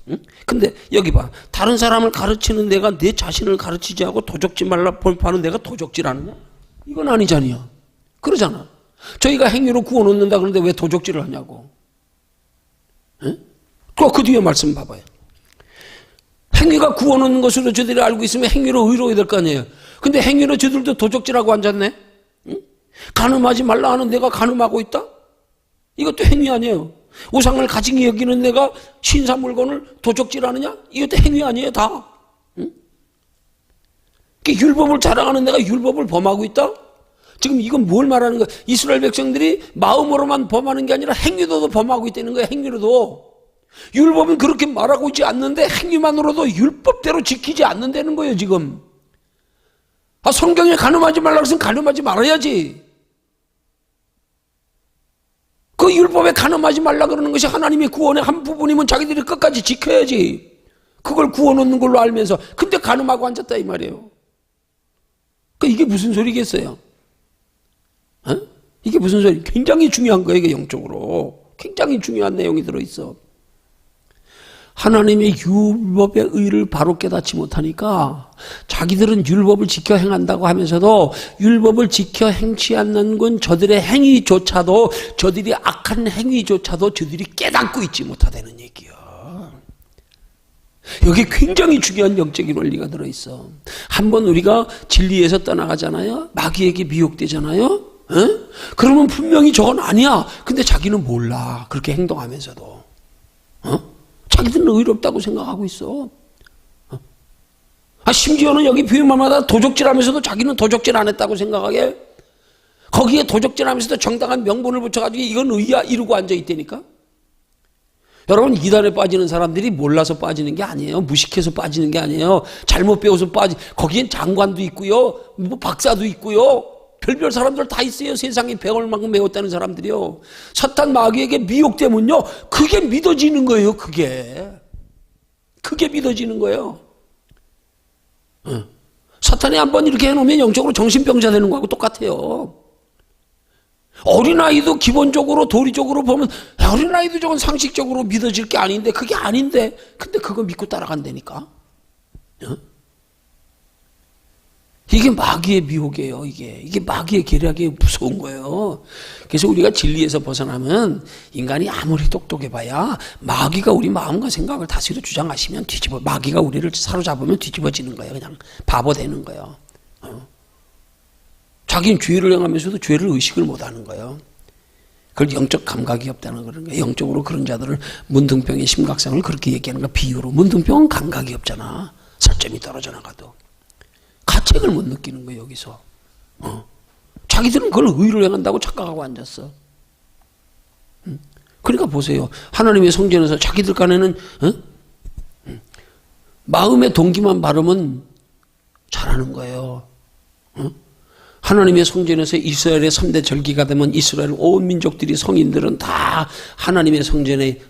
근데 여기 봐. 다른 사람을 가르치는 내가 내 자신을 가르치지 않고 도적질 말라 하는 내가 도적질하느냐? 이건 아니잖아요. 그러잖아. 저희가 행위로 구원 얻는다 그러는데 왜 도적질을 하냐고. 그 뒤에 말씀 봐봐요. 행위가 구원 얻는 것으로 저들이 알고 있으면 행위로 의로워야 될 거 아니에요. 근데 행위로 저들도 도적질하고 앉았네. 간음하지 말라 하는 내가 간음하고 있다? 이것도 행위 아니에요. 우상을 가증히 여기는 내가 신사 물건을 도적질하느냐? 이것도 행위 아니에요, 다. 율법을 자랑하는 내가 율법을 범하고 있다? 지금 이건 뭘 말하는 거야? 이스라엘 백성들이 마음으로만 범하는 게 아니라 행위로도 범하고 있다는 거예요, 행위로도. 율법은 그렇게 말하고 있지 않는데 행위만으로도 율법대로 지키지 않는다는 거예요, 지금. 성경에 간음하지 말라고 했으면 간음하지 말아야지. 그 율법에 간음하지 말라 그러는 것이 하나님의 구원의 한 부분이면 자기들이 끝까지 지켜야지. 그걸 구원 얻는 걸로 알면서. 근데 간음하고 앉았다 이 말이에요. 이게 무슨 소리겠어요? 이게 무슨 소리? 굉장히 중요한 거예요, 이게 영적으로. 굉장히 중요한 내용이 들어있어. 하나님의 율법의 의를 바로 깨닫지 못하니까 자기들은 율법을 지켜 행한다고 하면서도 율법을 지켜 행치 않는 건 저들의 행위조차도 저들이 악한 행위조차도 저들이 깨닫고 있지 못하다는 얘기야. 여기 굉장히 중요한 영적인 원리가 들어있어. 한번 우리가 진리에서 떠나가잖아요. 마귀에게 미혹되잖아요. 그러면 분명히 저건 아니야. 근데 자기는 몰라. 그렇게 행동하면서도. 자기들은 의롭다고 생각하고 있어. 심지어는 여기 비유마마다 도적질하면서도 자기는 도적질 안 했다고 생각하게. 거기에 도적질하면서도 정당한 명분을 붙여가지고 이건 의야 이러고 앉아있다니까. 여러분, 이단에 빠지는 사람들이 몰라서 빠지는 게 아니에요. 무식해서 빠지는 게 아니에요. 잘못 배워서 거기엔 장관도 있고요, 뭐 박사도 있고요, 별별 사람들 다 있어요. 세상에 배울 만큼 배웠다는 사람들이요. 사탄 마귀에게 미혹되면요, 그게 믿어지는 거예요. 그게 믿어지는 거예요. 사탄이 한번 이렇게 해놓으면 영적으로 정신병자 되는 거하고 똑같아요. 어린아이도 기본적으로 도리적으로 보면 어린아이도 저건 상식적으로 믿어질 게 아닌데, 그게 아닌데 근데 그거 믿고 따라간다니까. 이게 마귀의 미혹이에요. 이게 마귀의 계략이 무서운 거예요. 그래서 우리가 진리에서 벗어나면 인간이 아무리 똑똑해봐야 마귀가 우리 마음과 생각을 다스려 주장하시면 마귀가 우리를 사로잡으면 뒤집어지는 거예요. 그냥 바보 되는 거예요. 자기는 죄를 행하면서도 죄를 의식을 못하는 거예요. 그걸 영적 감각이 없다는 그런 거예요. 영적으로 그런 자들을 문둥병의 심각성을 그렇게 얘기하는 거 비유로. 문둥병은 감각이 없잖아. 살점이 떨어져 나가도. 가책을 못 느끼는 거예요, 여기서. 자기들은 그걸 의를 행한다고 착각하고 앉았어. 그러니까 보세요. 하나님의 성전에서 자기들 간에는 마음의 동기만 바르면 잘하는 거예요. 하나님의 성전에서 이스라엘의 3대 절기가 되면 이스라엘 온 민족들이, 성인들은 다 하나님의 성전에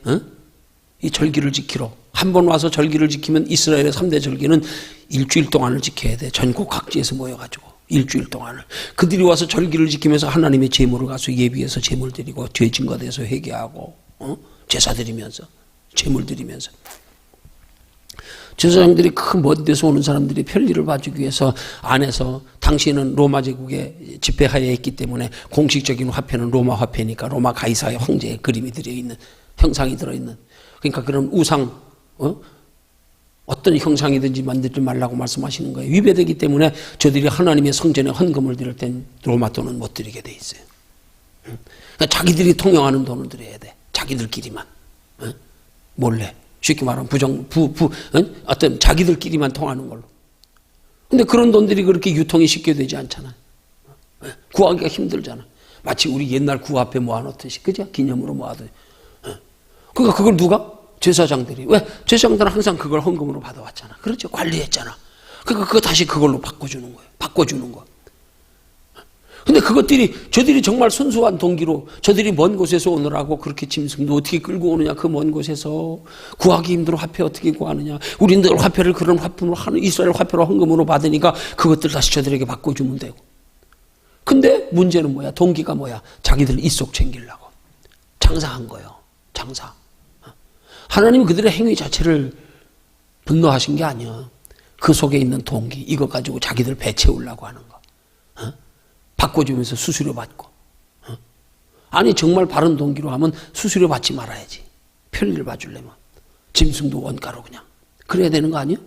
이 절기를 지키러 한 번 와서 절기를 지키면 이스라엘의 3대 절기는 일주일 동안을 지켜야 돼. 전국 각지에서 모여가지고 일주일 동안을. 그들이 와서 절기를 지키면서 하나님의 제물을 가서 예비해서 제물 드리고 죄 증거돼서 회개하고 제사 드리면서 제물 드리면서. 제사장들이 그 먼 데서 오는 사람들이 편리를 봐주기 위해서 안에서 당시에는 로마 제국의 지배하에 있기 때문에 공식적인 화폐는 로마 화폐니까 로마 가이사의 황제의 그림이 들어있는, 형상이 들어있는, 그러니까 그런 우상, 어떤 형상이든지 만들지 말라고 말씀하시는 거예요. 위배되기 때문에 저들이 하나님의 성전에 헌금을 드릴 땐 로마 돈은 못 드리게 돼 있어요. 그러니까 자기들이 통용하는 돈을 드려야 돼. 자기들끼리만. 몰래. 쉽게 말하면 어떤 자기들끼리만 통하는 걸로. 근데 그런 돈들이 그렇게 유통이 쉽게 되지 않잖아요. 구하기가 힘들잖아. 마치 우리 옛날 구화폐 모아놓듯이, 그죠? 기념으로 모아도. 그러니까 그걸 누가? 제사장들이. 왜? 제사장들은 항상 그걸 헌금으로 받아왔잖아. 그렇죠? 관리했잖아. 그러니까 그거 다시 그걸로 바꿔주는 거예요. 바꿔주는 거. 근데 저들이 정말 순수한 동기로, 저들이 먼 곳에서 오느라고 그렇게 짐승도 어떻게 끌고 오느냐, 그 먼 곳에서. 구하기 힘들어 화폐 어떻게 구하느냐. 우리는 화폐를 그런 화폐로, 이스라엘 화폐로 헌금으로 받으니까 그것들 다시 저들에게 바꿔주면 되고. 근데 문제는 뭐야? 동기가 뭐야? 자기들 입속 챙기려고. 장사한 거예요. 장사. 하나님은 그들의 행위 자체를 분노하신 게 아니야. 그 속에 있는 동기, 이거 가지고 자기들 배 채우려고 하는 거. 바꿔주면서 수수료 받고. 아니 정말 바른 동기로 하면 수수료 받지 말아야지. 편리를 봐주려면. 짐승도 원가로 그냥. 그래야 되는 거 아니야?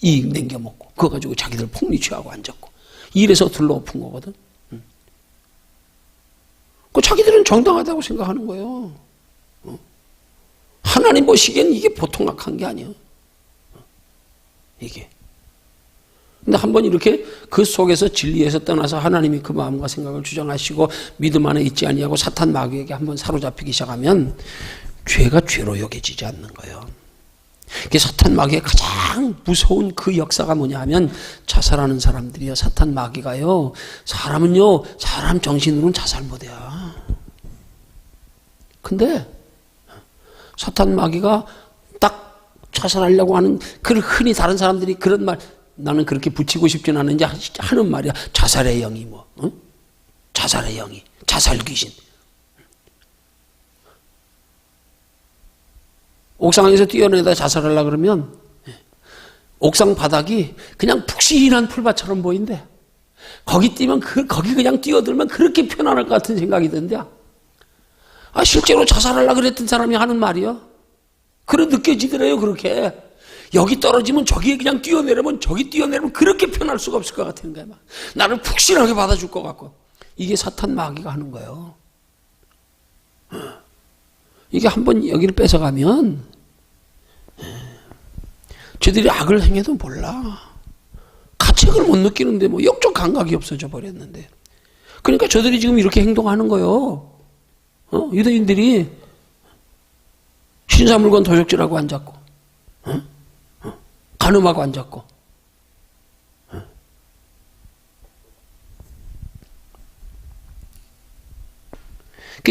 이익 남겨먹고 그거 가지고 자기들 폭리 취하고 앉았고. 이래서 둘러엎은 거거든. 그 자기들은 정당하다고 생각하는 거예요. 하나님 보시기엔 이게 보통 악한 게 아니에요. 이게. 근데 한번 이렇게 그 속에서 진리에서 떠나서 하나님이 그 마음과 생각을 주장하시고 믿음 안에 있지 아니하고 사탄 마귀에게 한번 사로잡히기 시작하면 죄가 죄로 여겨지지 않는 거예요. 사탄 마귀의 가장 무서운 그 역사가 뭐냐 하면 자살하는 사람들이요. 사탄 마귀가요. 사람은요. 사람 정신으로는 자살 못해요. 근데 사탄 마귀가 딱 자살하려고 하는, 그 흔히 다른 사람들이 그런 말, 나는 그렇게 붙이고 싶진 않은지 하는 말이야. 자살의 영이 뭐, 자살의 영이, 자살 귀신. 옥상에서 뛰어내다 자살하려고 그러면 옥상 바닥이 그냥 푹신한 풀밭처럼 보인대. 거기 뛰면 거기 그냥 뛰어들면 그렇게 편안할 것 같은 생각이 든대. 실제로 자살하려고 그랬던 사람이 하는 말이요. 그래 느껴지더래요. 그렇게. 여기 떨어지면 저기에 그냥 뛰어내려면 저기 뛰어내려면 그렇게 편할 수가 없을 것 같은 거야. 막. 나를 푹신하게 받아줄 것 같고. 이게 사탄 마귀가 하는 거예요. 이게 한번 여기를 뺏어가면 저들이 악을 행해도 몰라. 가책을 못 느끼는데 뭐 역적 감각이 없어져 버렸는데. 그러니까 저들이 지금 이렇게 행동하는 거예요. 유대인들이 신사물건 도적질하고 앉았고, 간음하고 앉았고,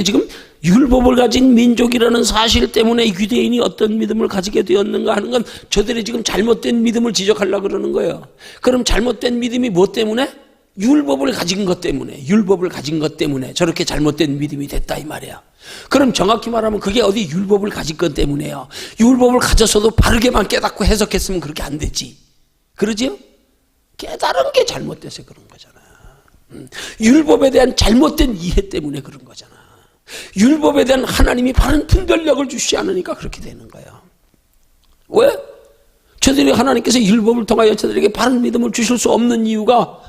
지금 율법을 가진 민족이라는 사실 때문에 유대인이 어떤 믿음을 가지게 되었는가 하는 건 저들이 지금 잘못된 믿음을 지적하려고 그러는 거예요. 그럼 잘못된 믿음이 뭐 때문에? 율법을 가진 것 때문에, 율법을 가진 것 때문에 저렇게 잘못된 믿음이 됐다 이 말이야. 그럼 정확히 말하면 그게 어디 율법을 가진 것 때문에요. 율법을 가졌어도 바르게만 깨닫고 해석했으면 그렇게 안 되지. 그러지요? 깨달은 게 잘못돼서 그런 거잖아. 율법에 대한 잘못된 이해 때문에 그런 거잖아. 율법에 대한 하나님이 바른 분별력을 주시지 않으니까 그렇게 되는 거예요. 왜? 저들이 하나님께서 율법을 통하여 저들에게 바른 믿음을 주실 수 없는 이유가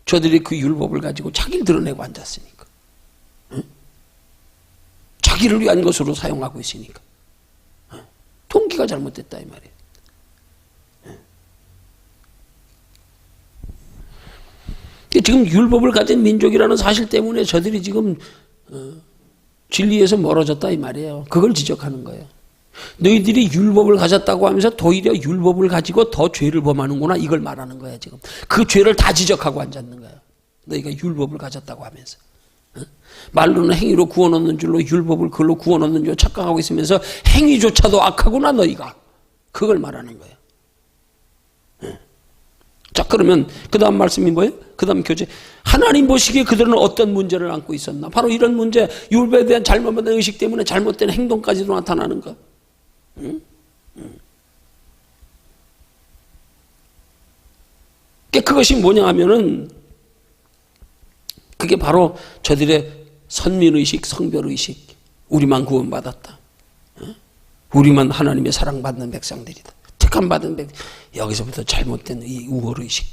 저들이 그 율법을 가지고 자기를 드러내고 앉았으니까. 자기를 위한 것으로 사용하고 있으니까. 동기가 잘못됐다 이 말이에요. 지금 율법을 가진 민족이라는 사실 때문에 저들이 지금 진리에서 멀어졌다 이 말이에요. 그걸 지적하는 거예요. 너희들이 율법을 가졌다고 하면서 도리어 율법을 가지고 더 죄를 범하는구나 이걸 말하는 거야 지금. 그 죄를 다 지적하고 앉았는 거야. 너희가 율법을 가졌다고 하면서. 말로는 행위로 구원 얻는 줄로 율법을 그걸로 구원 얻는 줄로 착각하고 있으면서 행위조차도 악하구나 너희가. 그걸 말하는 거예요. 자, 그러면 그 다음 말씀이 뭐예요? 그 다음 교재. 하나님 보시기에 그들은 어떤 문제를 안고 있었나? 바로 이런 문제, 율법에 대한 잘못된 의식 때문에 잘못된 행동까지도 나타나는 것. 응? 그것이 뭐냐 하면은 그게 바로 저들의 선민의식, 성별의식. 우리만 구원받았다. 우리만 하나님의 사랑받는 백성들이다. 택함받은 백성. 여기서부터 잘못된 이 우월의식.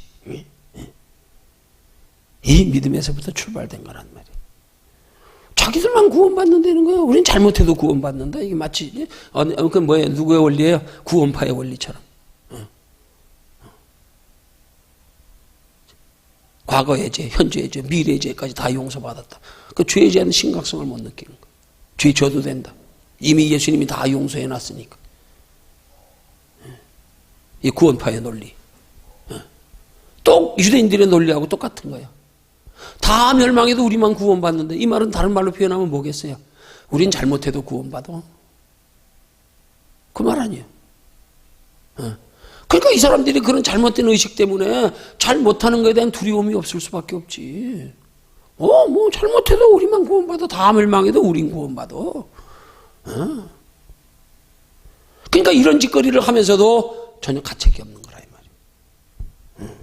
이 믿음에서부터 출발된 거란 말이에요. 자기들만 구원받는다는 거예요. 우린 잘못해도 구원받는다. 이게 마치 그 뭐예요? 누구의 원리예요? 구원파의 원리처럼. 과거의 죄, 현재의 죄, 미래의 죄까지 다 용서받았다. 그 죄의 죄는 심각성을 못 느끼는 거예요. 죄 져도 된다. 이미 예수님이 다 용서해놨으니까. 이 구원파의 논리. 또 유대인들의 논리하고 똑같은 거예요. 다 멸망해도 우리만 구원받는데, 이 말은 다른 말로 표현하면 뭐겠어요? 우린 잘못해도 구원받아. 그 말 아니에요. 그러니까 이 사람들이 그런 잘못된 의식 때문에 잘 못하는 것에 대한 두려움이 없을 수밖에 없지. 뭐 잘못해도 우리만 구원받아. 다 멸망해도 우린 구원받아. 그러니까 이런 짓거리를 하면서도 전혀 가책이 없는 거라 이 말이에요.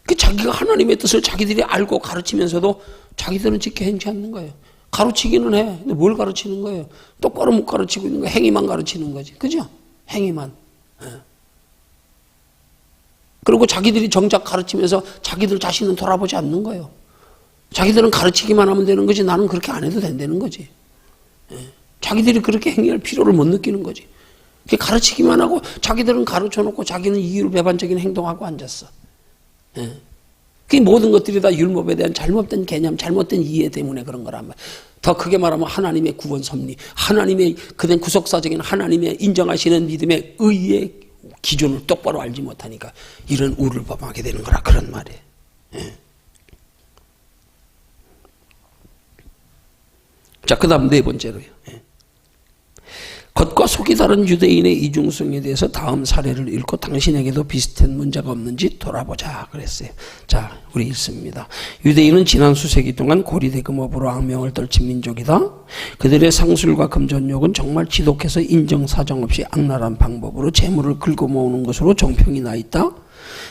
그 자기가 하나님의 뜻을 자기들이 알고 가르치면서도 자기들은 지켜 행치 않는 거예요. 가르치기는 해. 근데 뭘 가르치는 거예요? 똑바로 못 가르치고 있는 거예요. 행위만 가르치는 거지. 그죠? 행위만. 그리고 자기들이 정작 가르치면서 자기들 자신은 돌아보지 않는 거예요. 자기들은 가르치기만 하면 되는 거지 나는 그렇게 안 해도 된다는 거지. 자기들이 그렇게 행위할 필요를 못 느끼는 거지. 가르치기만 하고 자기들은 가르쳐놓고 자기는 이율배반적인 행동하고 앉았어. 그 모든 것들이 다 율법에 대한 잘못된 개념, 잘못된 이해 때문에 그런 거란 말이야. 더 크게 말하면 하나님의 구원 섭리, 하나님의 그된 구속사적인 하나님의 인정하시는 믿음의 의의 기준을 똑바로 알지 못하니까 이런 우를 범하게 되는 거라 그런 말이에요. 자, 그 다음 네 번째로요. 겉과 속이 다른 유대인의 이중성에 대해서 다음 사례를 읽고 당신에게도 비슷한 문제가 없는지 돌아보자 그랬어요. 자, 우리 읽습니다. 유대인은 지난 수세기 동안 고리대금업으로 악명을 떨친 민족이다. 그들의 상술과 금전욕은 정말 지독해서 인정사정 없이 악랄한 방법으로 재물을 긁어 모으는 것으로 정평이 나 있다.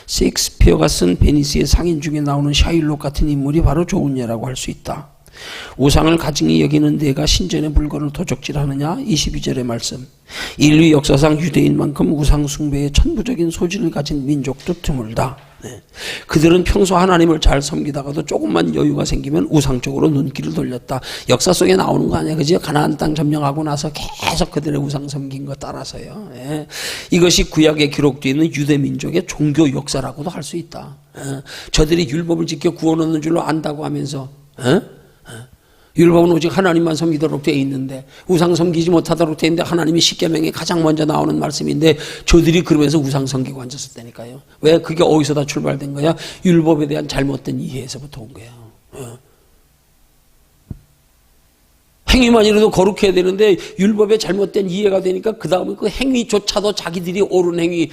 셰익스피어가 쓴 베니스의 상인 중에 나오는 샤일록 같은 인물이 바로 좋은 예라고 할 수 있다. 우상을 가증히 여기는 내가 신전의 물건을 도적질하느냐? 22절의 말씀. 인류 역사상 유대인만큼 우상 숭배의 천부적인 소질을 가진 민족도 드물다. 그들은 평소 하나님을 잘 섬기다가도 조금만 여유가 생기면 우상 쪽으로 눈길을 돌렸다. 역사 속에 나오는 거 아니야, 그지? 가나안 땅 점령하고 나서 계속 그들의 우상 섬긴 거 따라서요. 이것이 구약에 기록되어 있는 유대 민족의 종교 역사라고도 할 수 있다. 저들이 율법을 지켜 구원 얻는 줄로 안다고 하면서 율법은 오직 하나님만 섬기도록 되어 있는데 우상 섬기지 못하도록 되어 있는데 하나님이 십계명에 가장 먼저 나오는 말씀인데 저들이 그러면서 우상 섬기고 앉았었다니까요. 왜? 그게 어디서 다 출발된 거야? 율법에 대한 잘못된 이해에서부터 온 거예요. 행위만이라도 거룩해야 되는데 율법에 잘못된 이해가 되니까 그 다음에 그 행위조차도 자기들이 옳은 행위,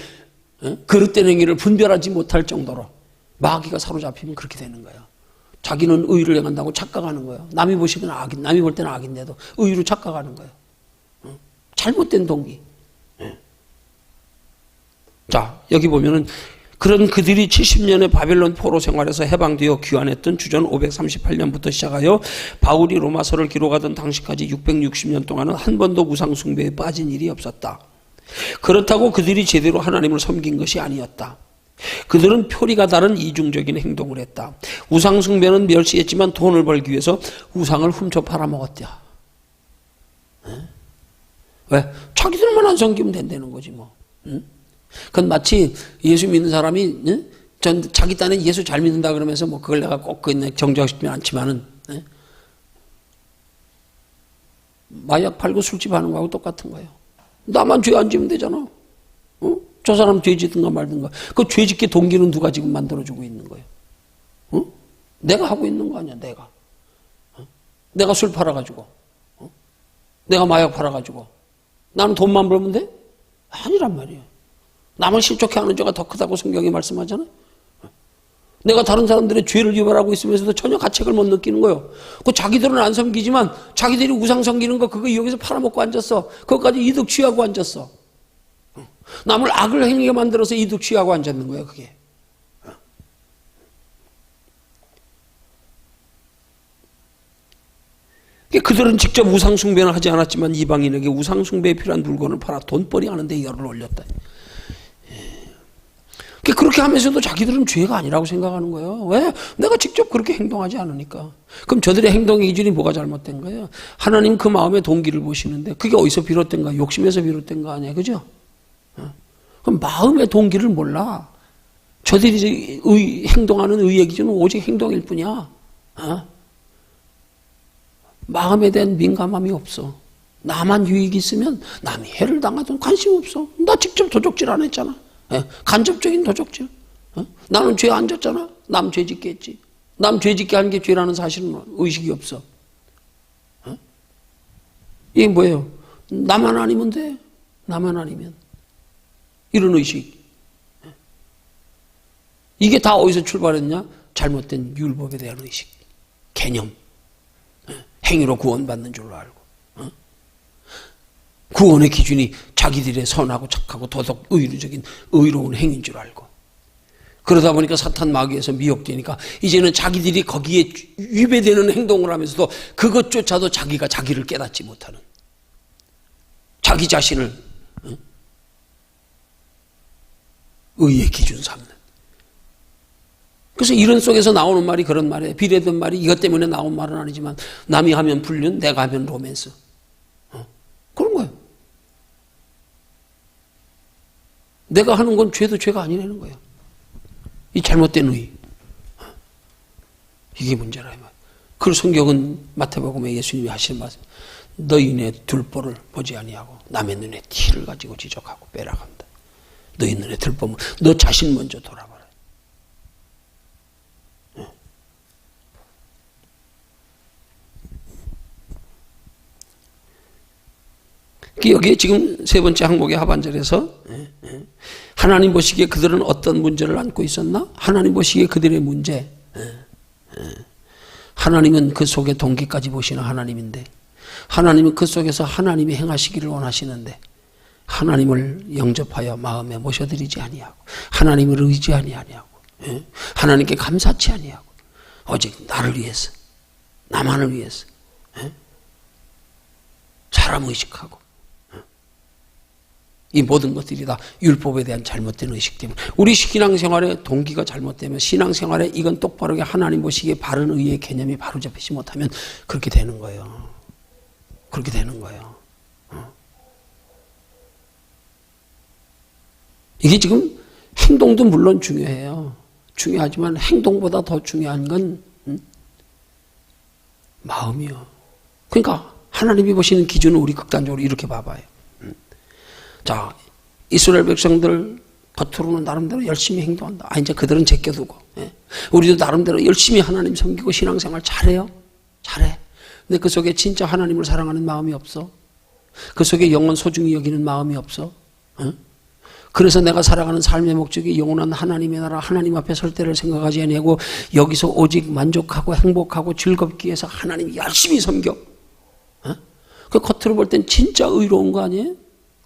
그릇된 행위를 분별하지 못할 정도로 마귀가 사로잡히면 그렇게 되는 거예요. 자기는 의를 행한다고 착각하는 거예요. 남이 보시면 악인, 남이 볼 때는 악인데도 의로 착각하는 거예요. 잘못된 동기. 자, 여기 보면은 그런 그들이 70년의 바벨론 포로 생활에서 해방되어 귀환했던 주전 538년부터 시작하여 바울이 로마서를 기록하던 당시까지 660년 동안은 한 번도 우상 숭배에 빠진 일이 없었다. 그렇다고 그들이 제대로 하나님을 섬긴 것이 아니었다. 그들은 표리가 다른 이중적인 행동을 했다. 우상 숭배는 멸시했지만 돈을 벌기 위해서 우상을 훔쳐 팔아먹었다. 왜? 자기들만 안 섬기면 된다는 거지 뭐. 그건 마치 예수 믿는 사람이 전 자기 딴에 예수 잘 믿는다 그러면서 뭐 그걸 내가 꼭 정죄하시지 않지만은 마약 팔고 술집 하는 거하고 똑같은 거예요. 나만 죄 안 지면 되잖아. 저 사람 죄 짓든가 말든가. 그 죄 짓게 동기는 누가 지금 만들어주고 있는 거예요? 내가 하고 있는 거 아니야, 내가. 내가 술 팔아가지고. 내가 마약 팔아가지고. 나는 돈만 벌면 돼? 아니란 말이에요. 남을 실족해 하는 죄가 더 크다고 성경이 말씀하잖아요. 내가 다른 사람들의 죄를 유발하고 있으면서도 전혀 가책을 못 느끼는 거예요. 그 자기들은 안 섬기지만 자기들이 우상 섬기는 거 그거 여기서 팔아먹고 앉았어. 그것까지 이득 취하고 앉았어. 남을 악을 행하게 만들어서 이득 취하고 앉았는 거예요, 그게. 그들은 직접 우상숭배는 하지 않았지만 이방인에게 우상숭배에 필요한 물건을 팔아 돈벌이 하는데 열을 올렸다. 그렇게 하면서도 자기들은 죄가 아니라고 생각하는 거예요. 왜? 내가 직접 그렇게 행동하지 않으니까. 그럼 저들의 행동의 기준이 뭐가 잘못된 거예요? 하나님 그 마음의 동기를 보시는데 그게 어디서 비롯된가? 욕심에서 비롯된 거 아니에요, 그죠? 그럼 마음의 동기를 몰라. 저들이 행동하는 의의 기준은 오직 행동일 뿐이야. 마음에 대한 민감함이 없어. 나만 유익이 있으면 남이 해를 당하든 관심 없어. 나 직접 도적질 안 했잖아. 간접적인 도적질. 나는 죄 안 졌잖아. 남 죄 짓게 했지. 남 죄 짓게 한 게 죄라는 사실은 의식이 없어. 이게 뭐예요? 나만 아니면 돼. 나만 아니면. 이런 의식. 이게 다 어디서 출발했냐? 잘못된 율법에 대한 의식. 개념. 행위로 구원받는 줄로 알고. 구원의 기준이 자기들의 선하고 착하고 도덕 의료적인 의로운 행위인 줄 알고. 그러다 보니까 사탄 마귀에서 미혹되니까 이제는 자기들이 거기에 위배되는 행동을 하면서도 그것조차도 자기가 자기를 깨닫지 못하는, 자기 자신을 의의 기준 삼는. 그래서 이런 속에서 나오는 말이 그런 말이에요. 비례된 말이 이것 때문에 나온 말은 아니지만 남이 하면 불륜, 내가 하면 로맨스. 그런 거예요. 내가 하는 건 죄도 죄가 아니라는 거예요. 이 잘못된 의. 이게 문제라 이 말. 그 성경은 마태복음에 예수님이 하시는 말씀. 너희 눈에 들보를 보지 아니하고 남의 눈에 티를 가지고 지적하고 빼라간다. 너희 눈에 들보면 너 자신 먼저 돌아봐라. 여기에 지금 세 번째 항목의 하반절에서 하나님 보시기에 그들은 어떤 문제를 안고 있었나? 하나님 보시기에 그들의 문제. 하나님은 그 속에 동기까지 보시는 하나님인데, 하나님은 그 속에서 하나님이 행하시기를 원하시는데 하나님을 영접하여 마음에 모셔드리지 아니하고 하나님을 의지하지 아니하고 하나님께 감사치 아니하고 오직 나를 위해서, 나만을 위해서 사람 의식하고, 이 모든 것들이 다 율법에 대한 잘못된 의식 때문에, 우리 신앙생활의 동기가 잘못되면, 신앙생활에 이건 똑바르게 하나님 보시기에 바른 의의 개념이 바로 잡히지 못하면 그렇게 되는 거예요. 그렇게 되는 거예요. 이게 지금 행동도 물론 중요해요. 중요하지만 행동보다 더 중요한 건 마음이요. 그러니까 하나님이 보시는 기준은 우리 극단적으로 이렇게 봐봐요. 자, 이스라엘 백성들 겉으로는 나름대로 열심히 행동한다. 이제 그들은 제껴두고. 우리도 나름대로 열심히 하나님 섬기고 신앙생활 잘해요. 잘해. 근데 그 속에 진짜 하나님을 사랑하는 마음이 없어. 그 속에 영원 소중히 여기는 마음이 없어. 그래서 내가 살아가는 삶의 목적이 영원한 하나님의 나라, 하나님 앞에 설 때를 생각하지 아니하고 여기서 오직 만족하고 행복하고 즐겁기 위해서 하나님 열심히 섬겨. 그 겉으로 볼 땐 진짜 의로운 거 아니에요?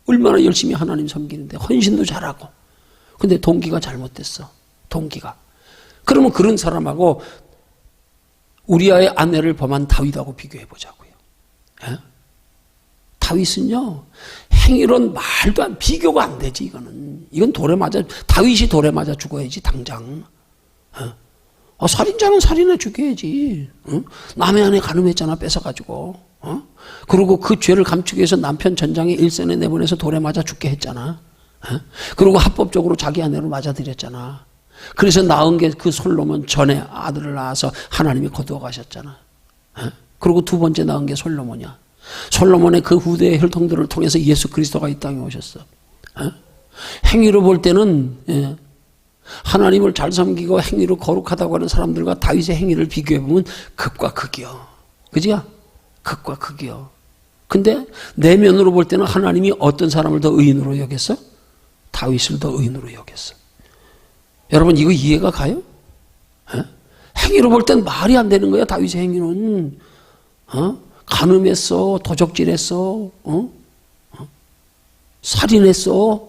얼마나 열심히 하나님 섬기는데 헌신도 잘하고. 근데 동기가 잘못됐어. 동기가. 그러면 그런 사람하고 우리아의 아내를 범한 다윗하고 비교해 보자고요. 다윗은요, 행위론 말도 안, 비교가 안 되지. 이건 돌에 맞아, 다윗이 돌에 맞아 죽어야지 당장. 살인자는 살인해 죽여야지. 남의 아내 간음했잖아, 뺏어가지고. 그리고 그 죄를 감추기 위해서 남편 전장에 일선에 내보내서 돌에 맞아 죽게 했잖아. 그리고 합법적으로 자기 아내를 맞아들였잖아. 그래서 낳은 게 그 솔로몬 전에 아들을 낳아서 하나님이 거두어 가셨잖아. 그리고 두 번째 낳은 게 솔로몬이야. 솔로몬의 그 후대의 혈통들을 통해서 예수 그리스도가 이 땅에 오셨어. 행위로 볼 때는 하나님을 잘 섬기고 행위로 거룩하다고 하는 사람들과 다윗의 행위를 비교해 보면 극과 극이요. 그죠? 극과 극이요. 근데 내면으로 볼 때는 하나님이 어떤 사람을 더 의인으로 여겼어? 다윗을 더 의인으로 여겼어. 여러분 이거 이해가 가요? 에? 행위로 볼 땐 말이 안 되는 거야. 다윗의 행위는 간음했어, 도적질했어, 살인했어,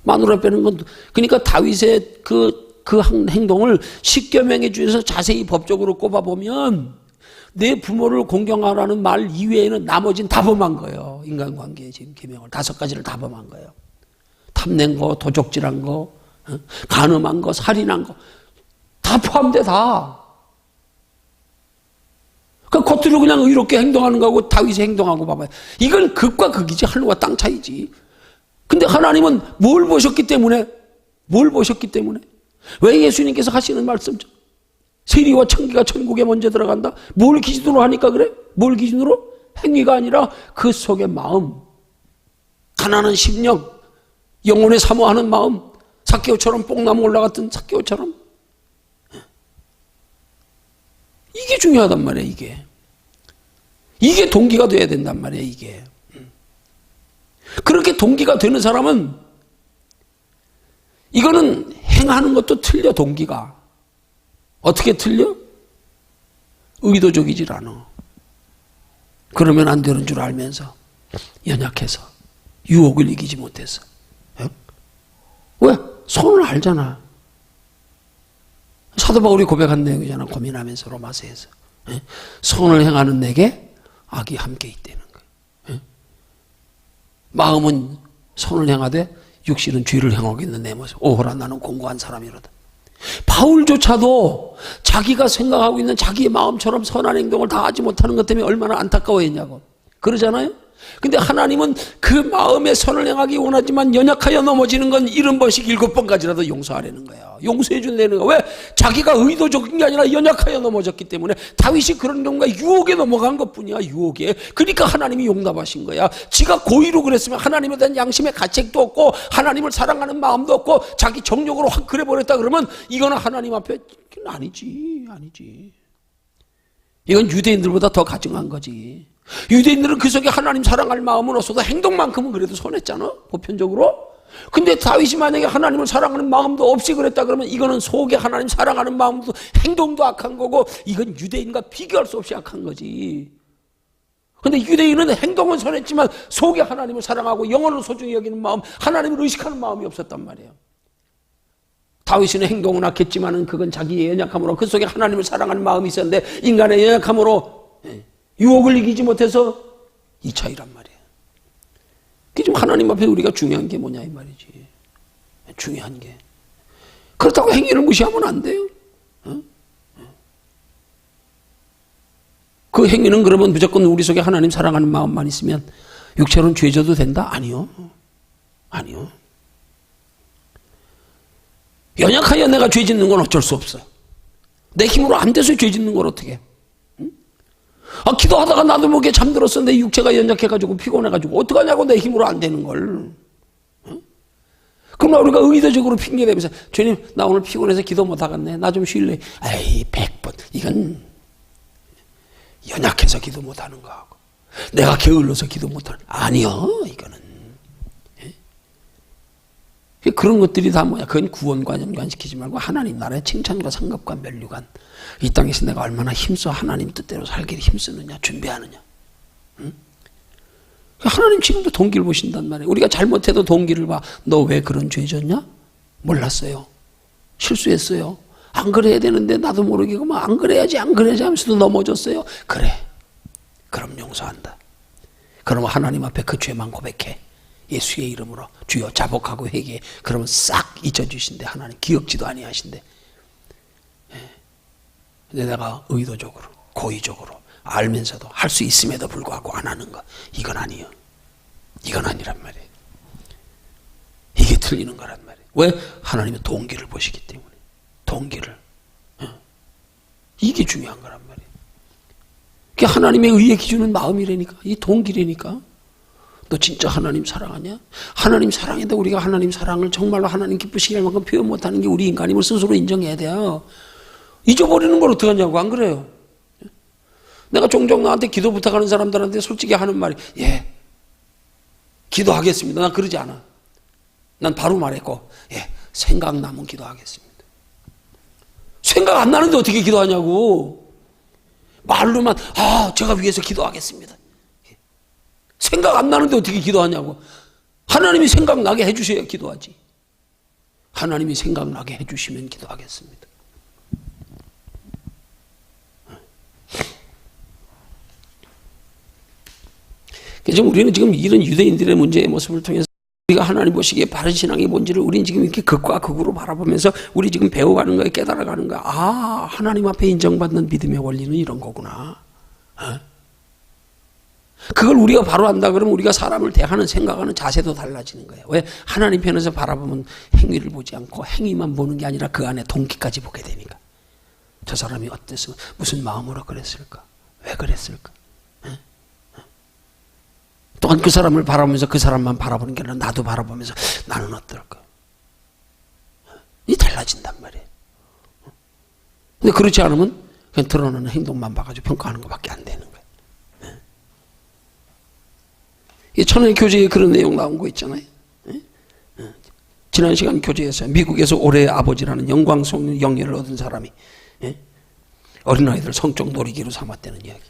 마누라 빼는 건. 그러니까 다윗의 그 행동을 십계명에 주에서 자세히 법적으로 꼽아보면 내 부모를 공경하라는 말 이외에는 나머지는 다 범한 거예요. 인간관계 지금 계명을 5가지를 다 범한 거예요. 탐낸 거, 도적질한 거, 간음한 거, 살인한 거 다 포함돼 다. 그 겉으로 그냥 의롭게 행동하는 거하고 다윗의 행동하고 봐봐요. 이건 극과 극이지, 하늘과 땅 차이지. 근데 하나님은 뭘 보셨기 때문에? 왜 예수님께서 하시는 말씀죠? 세리와 청기가 천국에 먼저 들어간다. 뭘 기준으로 하니까 그래? 뭘 기준으로? 행위가 아니라 그 속의 마음, 가난한 심령, 영혼에 사모하는 마음, 삭개오처럼 뽕나무 올라갔던 삭개오처럼. 이게 중요하단 말이야. 이게 동기가 돼야 된단 말이야. 이게 그렇게 동기가 되는 사람은 이거는 행하는 것도 틀려. 동기가 어떻게 틀려? 의도적이질 않아. 그러면 안 되는 줄 알면서 연약해서 유혹을 이기지 못해서. 왜? 손을 알잖아. 사도 바울이 고백한 내용이잖아. 고민하면서 로마서에서. 선을 행하는 내게 악이 함께 있다는 거예요. 마음은 선을 행하되 육신은 죄를 행하고 있는 내 모습. 오호라 나는 공고한 사람이로다. 바울조차도 자기가 생각하고 있는 자기의 마음처럼 선한 행동을 다 하지 못하는 것 때문에 얼마나 안타까워했냐고. 그러잖아요. 근데 하나님은 그 마음에 선을 행하기 원하지만 연약하여 넘어지는 건 70번씩 7번까지라도 용서하라는 거야. 용서해 준다는 거야. 왜? 자기가 의도적인 게 아니라 연약하여 넘어졌기 때문에. 다윗이 그런 경우가 유혹에 넘어간 것뿐이야. 유혹에. 그러니까 하나님이 용납하신 거야. 지가 고의로 그랬으면 하나님에 대한 양심의 가책도 없고 하나님을 사랑하는 마음도 없고 자기 정욕으로 확 그래버렸다 그러면 이거는 하나님 앞에 아니지. 이건 유대인들보다 더 가증한 거지. 유대인들은 그 속에 하나님 사랑할 마음은 없어도 행동만큼은 그래도 손했잖아, 보편적으로. 근데 다윗이 만약에 하나님을 사랑하는 마음도 없이 그랬다 그러면 이거는 속에 하나님 사랑하는 마음도 행동도 악한 거고 이건 유대인과 비교할 수 없이 악한 거지. 근데 유대인은 행동은 선했지만 속에 하나님을 사랑하고 영혼을 소중히 여기는 마음, 하나님을 의식하는 마음이 없었단 말이에요. 다윗은 행동은 악했지만은 그건 자기의 연약함으로 그 속에 하나님을 사랑하는 마음이 있었는데 인간의 연약함으로 유혹을 이기지 못해서 이 차이란 말이에요. 그게 좀 하나님 앞에 우리가 중요한 게 뭐냐 이 말이지. 중요한 게. 그렇다고 행위를 무시하면 안 돼요. 그 행위는 그러면 무조건 우리 속에 하나님 사랑하는 마음만 있으면 육체로는 죄져도 된다? 아니요. 연약하여 내가 죄 짓는 건 어쩔 수 없어. 내 힘으로 안 돼서 죄 짓는 걸 어떻게 해? 기도하다가 나도 모르게 잠들었어. 내 육체가 연약해가지고 피곤해가지고 어떡하냐고. 내 힘으로 안 되는 걸. 그럼 우리가 의도적으로 핑계대면서 주님 나 오늘 피곤해서 기도 못하겠네. 나 좀 쉴래. 에이 100번. 이건 연약해서 기도 못하는 거하고 내가 게을러서 기도 못하는 아니요. 이거는 그런 것들이 다 뭐야. 그건 구원과 연관시키지 말고 하나님 나라의 칭찬과 상급과 면류관. 이 땅에서 내가 얼마나 힘써 하나님 뜻대로 살기를 힘쓰느냐 준비하느냐. 응? 하나님 지금도 동기를 보신단 말이에요. 우리가 잘못해도 동기를 봐. 너 왜 그런 죄 졌냐? 몰랐어요. 실수했어요. 안 그래야 되는데 나도 모르게 안 그래야지 하면서도 넘어졌어요. 그래. 그럼 용서한다. 그럼 하나님 앞에 그 죄만 고백해. 예수의 이름으로 주여 자복하고 회개해. 그러면 싹 잊어주신대. 하나님 기억지도 아니하신대. 근데 내가 의도적으로 고의적으로 알면서도 할 수 있음에도 불구하고 안 하는 거 이건 아니에요. 이건 아니란 말이에요. 이게 틀리는 거란 말이에요. 왜? 하나님은 동기를 보시기 때문에. 동기를. 이게 중요한 거란 말이에요. 그게 하나님의 의의 기준은 마음이라니까. 이 동기라니까. 너 진짜 하나님 사랑하냐? 하나님 사랑해도 우리가 하나님 사랑을 정말로 하나님 기쁘시게 할 만큼 표현 못하는 게 우리 인간임을 스스로 인정해야 돼요. 잊어버리는 걸 어떡하냐고. 안 그래요? 내가 종종 나한테 기도 부탁하는 사람들한테 솔직히 하는 말이 예, 기도하겠습니다. 난 그러지 않아. 난 바로 말했고 예, 생각나면 기도하겠습니다. 생각 안 나는데 어떻게 기도하냐고. 말로만 제가 위해서 기도하겠습니다. 생각 안 나는데 어떻게 기도하냐고. 하나님이 생각나게 해주셔야 기도하지. 하나님이 생각나게 해주시면 기도하겠습니다. 그래서 우리는 지금 이런 유대인들의 문제의 모습을 통해서 우리가 하나님 보시기에 바른 신앙이 뭔지를 우리는 지금 이렇게 극과 극으로 바라보면서 우리 지금 배워가는 거야, 깨달아가는 거야. 하나님 앞에 인정받는 믿음의 원리는 이런 거구나. 그걸 우리가 바로 안다 그러면 우리가 사람을 대하는 생각하는 자세도 달라지는 거예요. 왜? 하나님 편에서 바라보면 행위를 보지 않고 행위만 보는 게 아니라 그 안에 동기까지 보게 되니까. 저 사람이 어땠어? 무슨 마음으로 그랬을까? 왜 그랬을까? 또한 그 사람을 바라보면서 그 사람만 바라보는 게 아니라 나도 바라보면서 나는 어떨까? 이 달라진단 말이에요. 근데 그렇지 않으면 그냥 드러나는 행동만 봐가지고 평가하는 것밖에 안 되는 거예요. 이 천의 교재에 그런 내용 나온 거 있잖아요. 지난 시간 교재에서 미국에서 올해의 아버지라는 영광스러운 영예를 얻은 사람이 어린아이들 성적 놀이기로 삼았다는 이야기.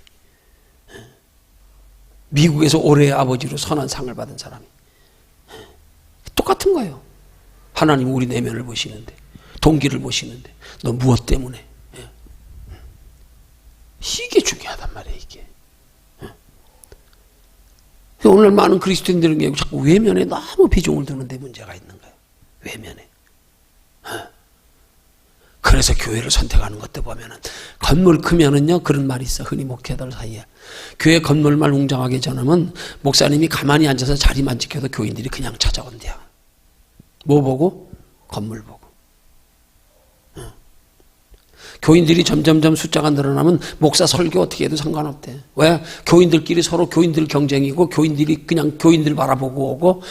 미국에서 올해의 아버지로 선한 상을 받은 사람이. 똑같은 거예요. 하나님 우리 내면을 보시는데, 동기를 보시는데 너 무엇 때문에? 이게 중요하단 말이에요. 이게. 오늘 많은 그리스도인들은 자꾸 외면에 너무 비중을 두는데 문제가 있는 거예요. 외면에. 그래서 교회를 선택하는 것도 보면은 건물 크면은요 그런 말이 있어. 흔히 목회자들 사이에 교회 건물만 웅장하게 전하면 목사님이 가만히 앉아서 자리만 지켜도 교인들이 그냥 찾아온대요. 뭐 보고? 건물 보고. 교인들이 점점점 숫자가 늘어나면 목사 설교 어떻게 해도 상관없대. 왜? 교인들끼리 서로 교인들 경쟁이고 교인들이 그냥 교인들 바라보고 오고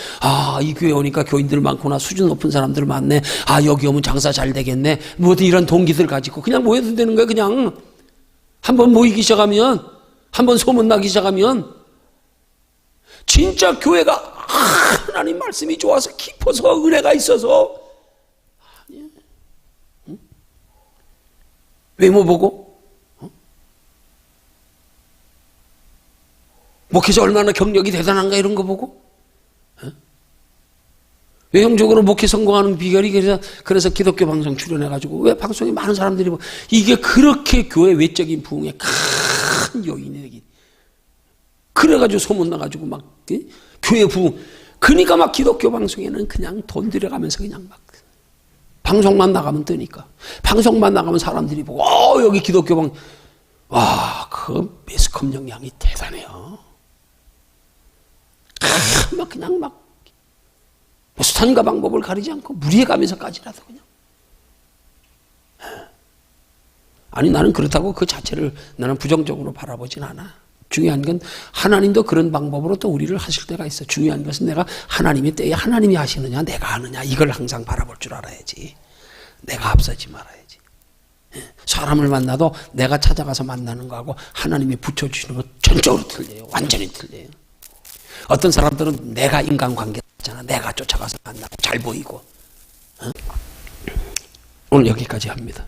이 교회 오니까 교인들 많구나. 수준 높은 사람들 많네. 여기 오면 장사 잘 되겠네. 뭐 이런 동기들 가지고 그냥 모여도 되는 거야. 그냥 한번 모이기 시작하면 한번 소문나기 시작하면 진짜 교회가 하나님 말씀이 좋아서 깊어서 은혜가 있어서 외모 보고? 목회자 얼마나 경력이 대단한가 이런 거 보고? 외형적으로 목회 성공하는 비결이 그래서 기독교 방송 출연해가지고 왜 방송에 많은 사람들이 이게 그렇게 교회 외적인 부흥에 큰 요인이 되기. 그래가지고 소문나가지고 막 교회 부흥. 그러니까 막 기독교 방송에는 그냥 돈 들여가면서 그냥 막 방송만 나가면 뜨니까. 방송만 나가면 사람들이 보고, 여기 기독교 그 매스컴 영향이 대단해요. 그냥 수단과 방법을 가리지 않고 무리해 가면서까지라도 그냥. 아니, 나는 그렇다고 그 자체를 나는 부정적으로 바라보진 않아. 중요한 건 하나님도 그런 방법으로 또 우리를 하실 때가 있어. 중요한 것은 내가 하나님의 때에 하나님이 하시느냐 내가 하느냐 이걸 항상 바라볼 줄 알아야지. 내가 앞서지 말아야지. 사람을 만나도 내가 찾아가서 만나는 거하고 하나님이 붙여주시는 거 전적으로 틀려요. 완전히 틀려요. 어떤 사람들은 내가 인간관계 있잖아. 내가 쫓아가서 만나고 잘 보이고. 오늘 여기까지 합니다.